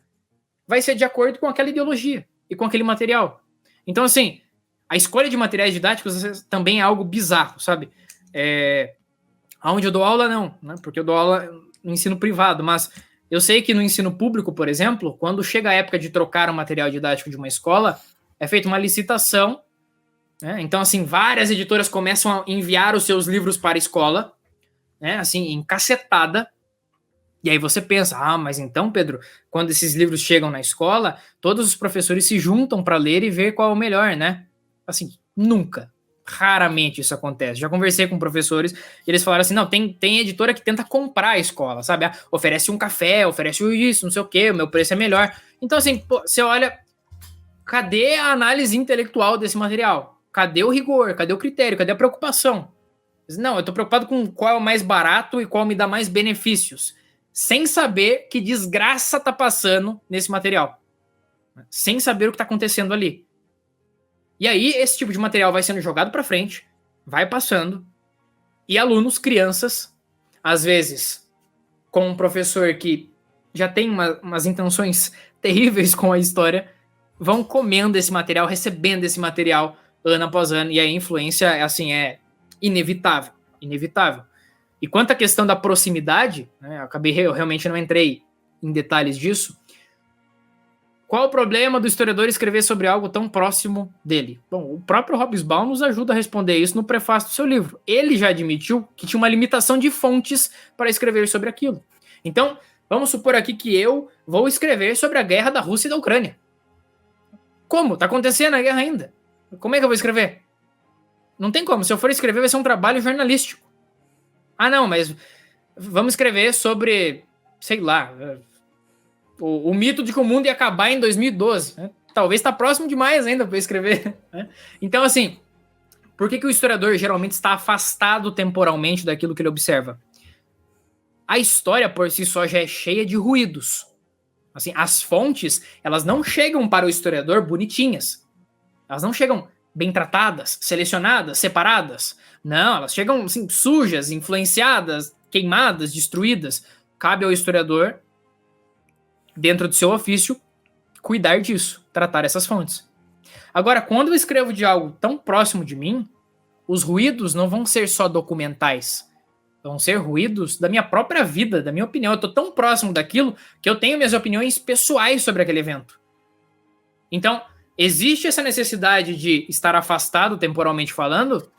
vai ser de acordo com aquela ideologia e com aquele material. Então, assim, a escolha de materiais didáticos também é algo bizarro, sabe? Onde eu dou aula, não, né? Porque eu dou aula no ensino privado, mas eu sei que no ensino público, por exemplo, quando chega a época de trocar o material didático de uma escola, é feita uma licitação, né? Então, assim, várias editoras começam a enviar os seus livros para a escola, né? Assim, em cacetada. E aí você pensa, mas então, Pedro, quando esses livros chegam na escola, todos os professores se juntam para ler e ver qual é o melhor, né? Assim, nunca. Raramente isso acontece. Já conversei com professores e eles falaram assim, não, tem editora que tenta comprar a escola, sabe? Oferece um café, oferece isso, não sei o quê, o meu preço é melhor. Então, assim, você olha, cadê a análise intelectual desse material? Cadê o rigor? Cadê o critério? Cadê a preocupação? Não, eu tô preocupado com qual é o mais barato e qual me dá mais benefícios. Sem saber que desgraça tá passando nesse material. Sem saber o que tá acontecendo ali. E aí, esse tipo de material vai sendo jogado para frente, vai passando, e alunos, crianças, às vezes, com um professor que já tem umas intenções terríveis com a história, vão comendo esse material, recebendo esse material ano após ano, e a influência, assim, é inevitável. E quanto à questão da proximidade, né, eu realmente não entrei em detalhes disso. Qual o problema do historiador escrever sobre algo tão próximo dele? Bom, o próprio Hobsbawm nos ajuda a responder isso no prefácio do seu livro. Ele já admitiu que tinha uma limitação de fontes para escrever sobre aquilo. Então, vamos supor aqui que eu vou escrever sobre a guerra da Rússia e da Ucrânia. Como? Tá acontecendo a guerra ainda. Como é que eu vou escrever? Não tem como. Se eu for escrever, vai ser um trabalho jornalístico. Ah, não, mas vamos escrever sobre, sei lá, o mito de que o mundo ia acabar em 2012. Né? Talvez está próximo demais ainda para escrever. Né? Então, assim, por que o historiador geralmente está afastado temporalmente daquilo que ele observa? A história, por si só, já é cheia de ruídos. Assim, as fontes, elas não chegam para o historiador bonitinhas. Elas não chegam bem tratadas, selecionadas, separadas. Não, elas chegam assim, sujas, influenciadas, queimadas, destruídas. Cabe ao historiador, dentro do seu ofício, cuidar disso, tratar essas fontes. Agora, quando eu escrevo de algo tão próximo de mim, os ruídos não vão ser só documentais. Vão ser ruídos da minha própria vida, da minha opinião. Eu estou tão próximo daquilo que eu tenho minhas opiniões pessoais sobre aquele evento. Então, existe essa necessidade de estar afastado temporalmente falando,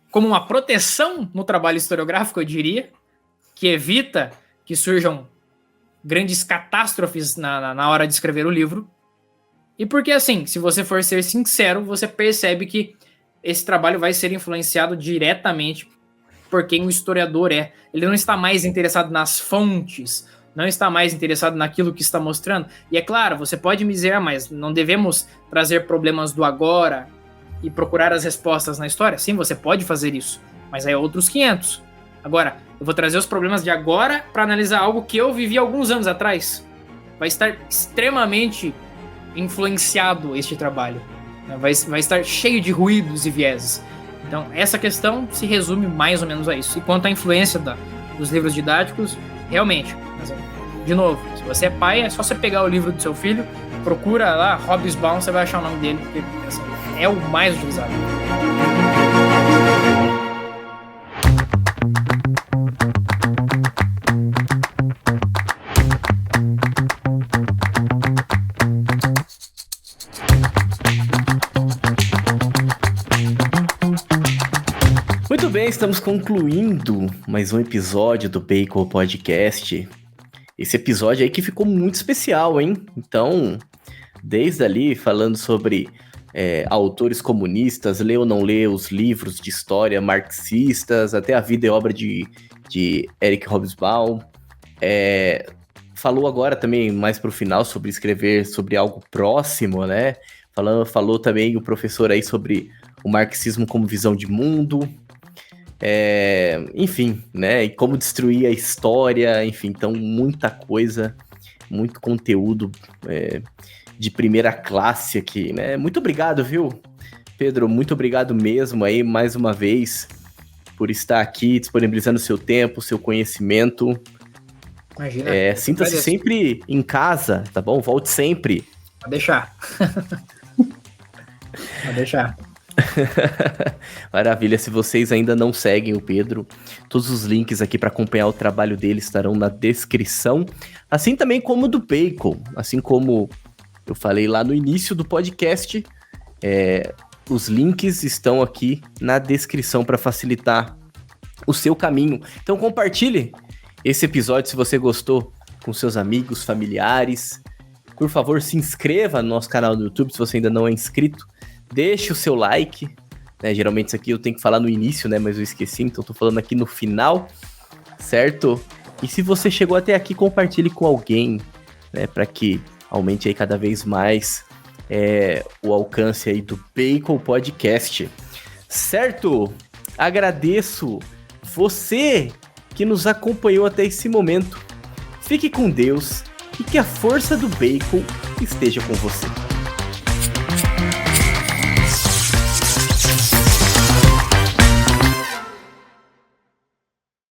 como uma proteção no trabalho historiográfico, eu diria, que evita que surjam grandes catástrofes na hora de escrever o livro. E porque, assim, se você for ser sincero, você percebe que esse trabalho vai ser influenciado diretamente por quem o historiador é. Ele não está mais interessado nas fontes, não está mais interessado naquilo que está mostrando. E é claro, você pode me dizer, mas não devemos trazer problemas do agora e procurar as respostas na história? Sim, você pode fazer isso, mas aí é outros 500. Agora, eu vou trazer os problemas de agora para analisar algo que eu vivi alguns anos atrás. Vai estar extremamente influenciado este trabalho. Vai estar cheio de ruídos e vieses. Então, essa questão se resume mais ou menos a isso. E quanto à influência dos livros didáticos, realmente, de novo, se você é pai, é só você pegar o livro do seu filho, procura lá, Hobsbawm, você vai achar o nome dele, porque assim, é o mais utilizado. Muito bem, estamos concluindo mais um episódio do Bacon Podcast. Esse episódio aí que ficou muito especial, hein? Então, desde ali, falando sobre autores comunistas, ler ou não ler os livros de história marxistas, até a vida e obra de Eric Hobsbawm. Falou agora também, mais pro final, sobre escrever sobre algo próximo, né? Falou também o professor aí sobre o marxismo como visão de mundo. Enfim, né? E como destruir a história, enfim, então muita coisa, muito conteúdo de primeira classe aqui, né? Muito obrigado, viu, Pedro? Muito obrigado mesmo aí, mais uma vez, por estar aqui, disponibilizando o seu tempo, o seu conhecimento. Imagina. Sinta-se sempre em casa, tá bom? Volte sempre. Pode deixar. Pode deixar. Maravilha, se vocês ainda não seguem o Pedro, todos os links aqui para acompanhar o trabalho dele estarão na descrição, assim também como o do Bacon, assim como eu falei lá no início do podcast, os links estão aqui na descrição para facilitar o seu caminho. Então compartilhe esse episódio se você gostou com seus amigos, familiares. Por favor, se inscreva no nosso canal do YouTube se você ainda não é inscrito. Deixe o seu like, né? Geralmente isso aqui eu tenho que falar no início, né? Mas eu esqueci, então tô falando aqui no final, certo? E se você chegou até aqui, compartilhe com alguém, né? Para que aumente aí cada vez mais o alcance aí do Bacon Podcast, certo? Agradeço você que nos acompanhou até esse momento. Fique com Deus e que a força do Bacon esteja com você.